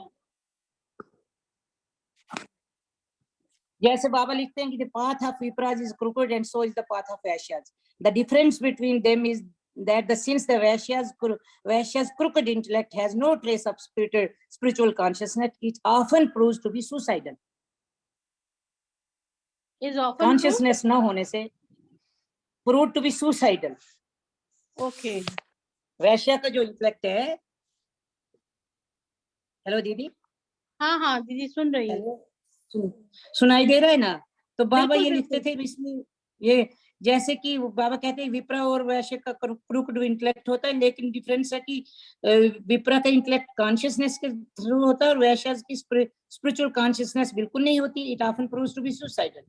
जैसे बाबा लिखते हैं कि the path of Vipras is crooked and so is the path of Vaishyas. The difference between them is that since the Vaishya's crooked intellect has no trace of spiritual consciousness, it often proves to be suicidal. is often Consciousness न होने से proved to be suicidal. Okay. वैश्य का जो intellect है, hello दीदी, हाँ हाँ दीदी सुन रही हूँ। सुनाई दे रहा है ना? तो बाबा बिल्कुल ये लिखते बिल्कुल। थे इसलिए ये, जैसे कि बाबा कहते हैं विप्रा और वैश्य का क्रूक्ड इंटेलेक्ट होता है, लेकिन डिफरेंस है कि विप्रा का इंटेलेक्ट कॉन्शियसनेस के थ्रू होता है और वैश्य की स्पिरिचुअल कॉन्शियसनेस बिल्कुल नहीं होती। It often proves to be suicidal.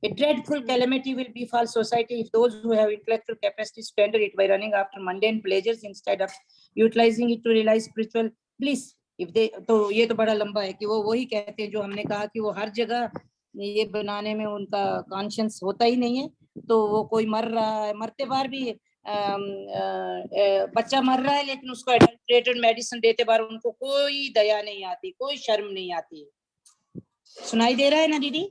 A dreadful calamity will befall society if those who have intellectual capacity squander it by running after mundane pleasures instead of utilizing it to realize spiritual bliss. If they, तो ये तो बड़ा लंबा है कि वो वही कहते हैं जो हमने कहा कि वो हर जगह ये बनाने में उनका कॉन्शियस होता ही नहीं है, तो वो कोई मर रहा है, मरते बार भी बच्चा मर रहा है लेकिन उसको एडल्ट्रेटेड मेडिसिन देते बार उनको कोई दया नहीं आती, कोई शर्म नहीं आती। सुनाई दे रहा है ना दीदी?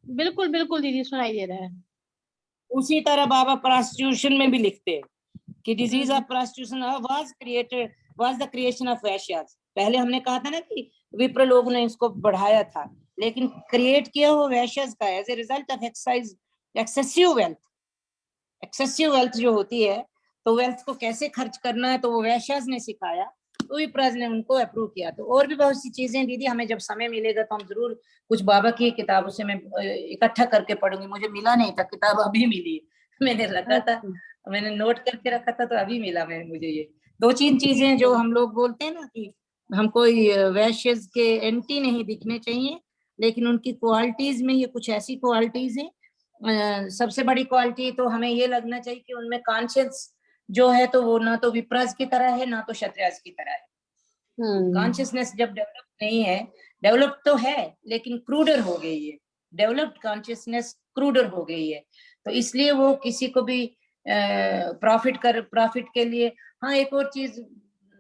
बिल्कुल बिल्कुल दीदी, सुनाई दे रहा है। उसी तरह बाबा प्रोस्टिट्यूशन में भी लिखते हैं कि disease of prostitution was the creation of vaishyas. पहले हमने कहा था ना कि विप्र लोगों ने इसको बढ़ाया था, लेकिन क्रिएट किया वो वैश्यास का as a result of excessive wealth जो होती है, तो वेल्थ को कैसे खर्च करना है तो वो वैश्यास ने सिखाया, तो विप्राज ने उनको अप्रूव किया। तो और भी बहुत सी चीजें दीदी, हमें जब समय मिलेगा तो हम जरूर कुछ बाबा की किताबों से मैं इकट्ठा करके पढ़ूंगी। मुझे मिला नहीं था, किताब अभी मिली, मैंने रखा था, मैंने नोट करके रखा था, तो अभी मिला मुझे ये 2-3 चीजें जो हम लोग बोलते हैं ना कि हमको वैश्यस के एंटी नहीं दिखने चाहिए, लेकिन उनकी क्वालिटीज में ये कुछ ऐसी क्वालिटीज है। सबसे बड़ी क्वालिटी तो हमें ये लगना चाहिए कि उनमें कॉन्शियस जो है तो वो ना तो विप्राज की तरह है ना तो क्षत्रियाज की तरह है। कॉन्शियसनेस जब डेवलप नहीं है, डेवलप तो है लेकिन क्रूडर हो गई है, डेवलप्ड कॉन्शियसनेस क्रूडर हो गई है, तो इसलिए वो किसी को भी प्रॉफिट के लिए। हाँ, एक और चीज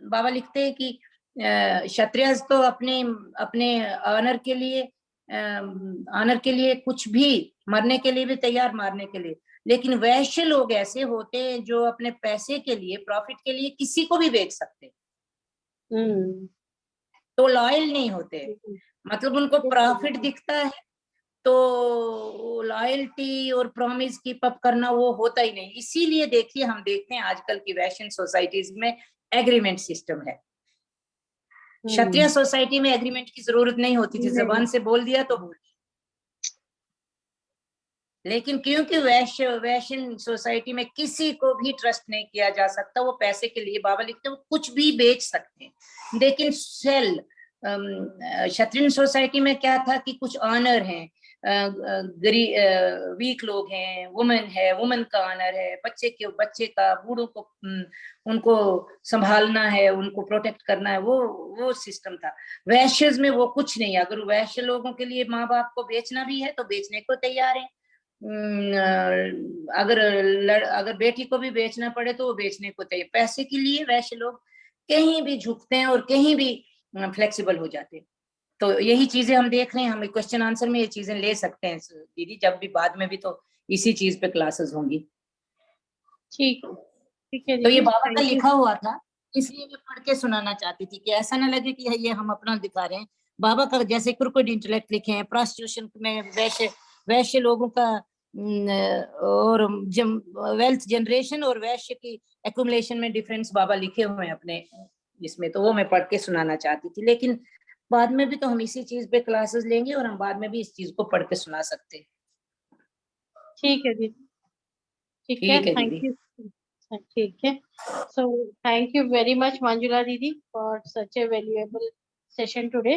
बाबा लिखते हैं कि क्षत्रियज तो अपने ऑनर के लिए कुछ भी मरने के लिए भी तैयार, मारने के लिए, लेकिन वैश्य लोग ऐसे होते हैं जो अपने पैसे के लिए, प्रॉफिट के लिए किसी को भी बेच सकते, तो लॉयल नहीं होते, मतलब उनको प्रॉफिट दिखता है तो लॉयल्टी और प्रॉमिस कीप अप करना वो होता ही नहीं। इसीलिए देखिए, हम देखते हैं आजकल की वैश्यन सोसाइटीज में एग्रीमेंट सिस्टम है। क्षत्रिय सोसाइटी में एग्रीमेंट की जरूरत नहीं होती थी, जबान से बोल दिया तो बोल। लेकिन क्योंकि वैश्यन सोसाइटी में किसी को भी ट्रस्ट नहीं किया जा सकता, वो पैसे के लिए, बाबा लिखते हैं, वो कुछ भी बेच सकते हैं। लेकिन क्षत्रिय सोसाइटी में क्या था कि कुछ ऑनर हैं, वीक लोग हैं, वुमेन है, वुमेन का ऑनर है, बच्चे का, बूढ़ों को उनको संभालना है, उनको प्रोटेक्ट करना है, वो सिस्टम था। वैश्यज में वो कुछ नहीं। अगर वैश्य लोगों के लिए माँ बाप को बेचना भी है तो बेचने को तैयार है। अगर बेटी को भी बेचना पड़े तो वो बेचने को तैयार। पैसे के लिए वैश्य लोग कहीं भी झुकते हैं और कहीं भी फ्लेक्सिबल हो जाते हैं। तो यही चीजें हम देख रहे हैं, हम क्वेश्चन आंसर में ये चीजें ले सकते हैं दीदी, जब भी बाद में भी तो इसी चीज पे क्लासेस होंगी। ठीक है तो ये दीदी, बाबा का लिखा हुआ था, इसलिए मैं पढ़ के सुनाना चाहती थी कि ऐसा ना लगे कि ये हम अपना दिखा रहे हैं। बाबा का जैसे क्रूकेड इंटेलेक्ट लिखे हैं, प्रोस्टिट्यूशन में वैश्य लोगों का और वेल्थ जनरेशन और वैश्य की एक्युमुलेशन में डिफरेंस बाबा लिखे हुए हैं अपने इसमें, तो वो मैं पढ़ के सुनाना चाहती थी। लेकिन बाद में भी तो हम इसी चीज पे क्लासेस लेंगे और हम बाद में भी इस चीज को पढ़ के सुना सकते हैं। ठीक है दीदी, ठीक है, थैंक यू। ठीक है, so thank you very much Manjula didi for such a valuable session today.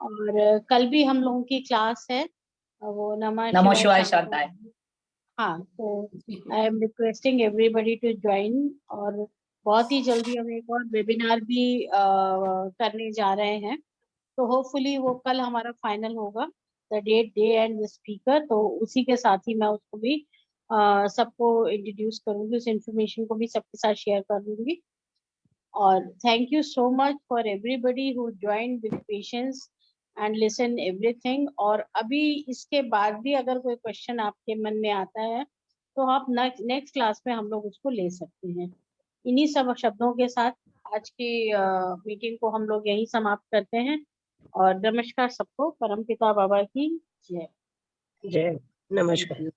और कल भी हम लोगों की क्लास है, वो नमः शिवाय शांताय। हाँ, तो I am requesting everybody to join. और बहुत ही जल्दी हम एक और वेबिनार भी करने जा रहे हैं, तो होपफुली वो कल हमारा फाइनल होगा, the date, day and the speaker. तो उसी के साथ ही मैं उसको भी सबको इंट्रोड्यूस करूंगी, उस इंफॉर्मेशन को भी सबके साथ शेयर कर दूंगी। और thank you so much for everybody who joined with patience and listen everything. और अभी इसके बाद भी अगर कोई क्वेश्चन आपके मन में आता है तो आप नेक्स्ट क्लास में हम लोग उसको ले सकते हैं। इन्हीं सब शब्दों के साथ आज की मीटिंग को हम लोग यही समाप्त करते हैं। और नमस्कार सबको, परमपिता बाबा की जय। जय। नमस्कार।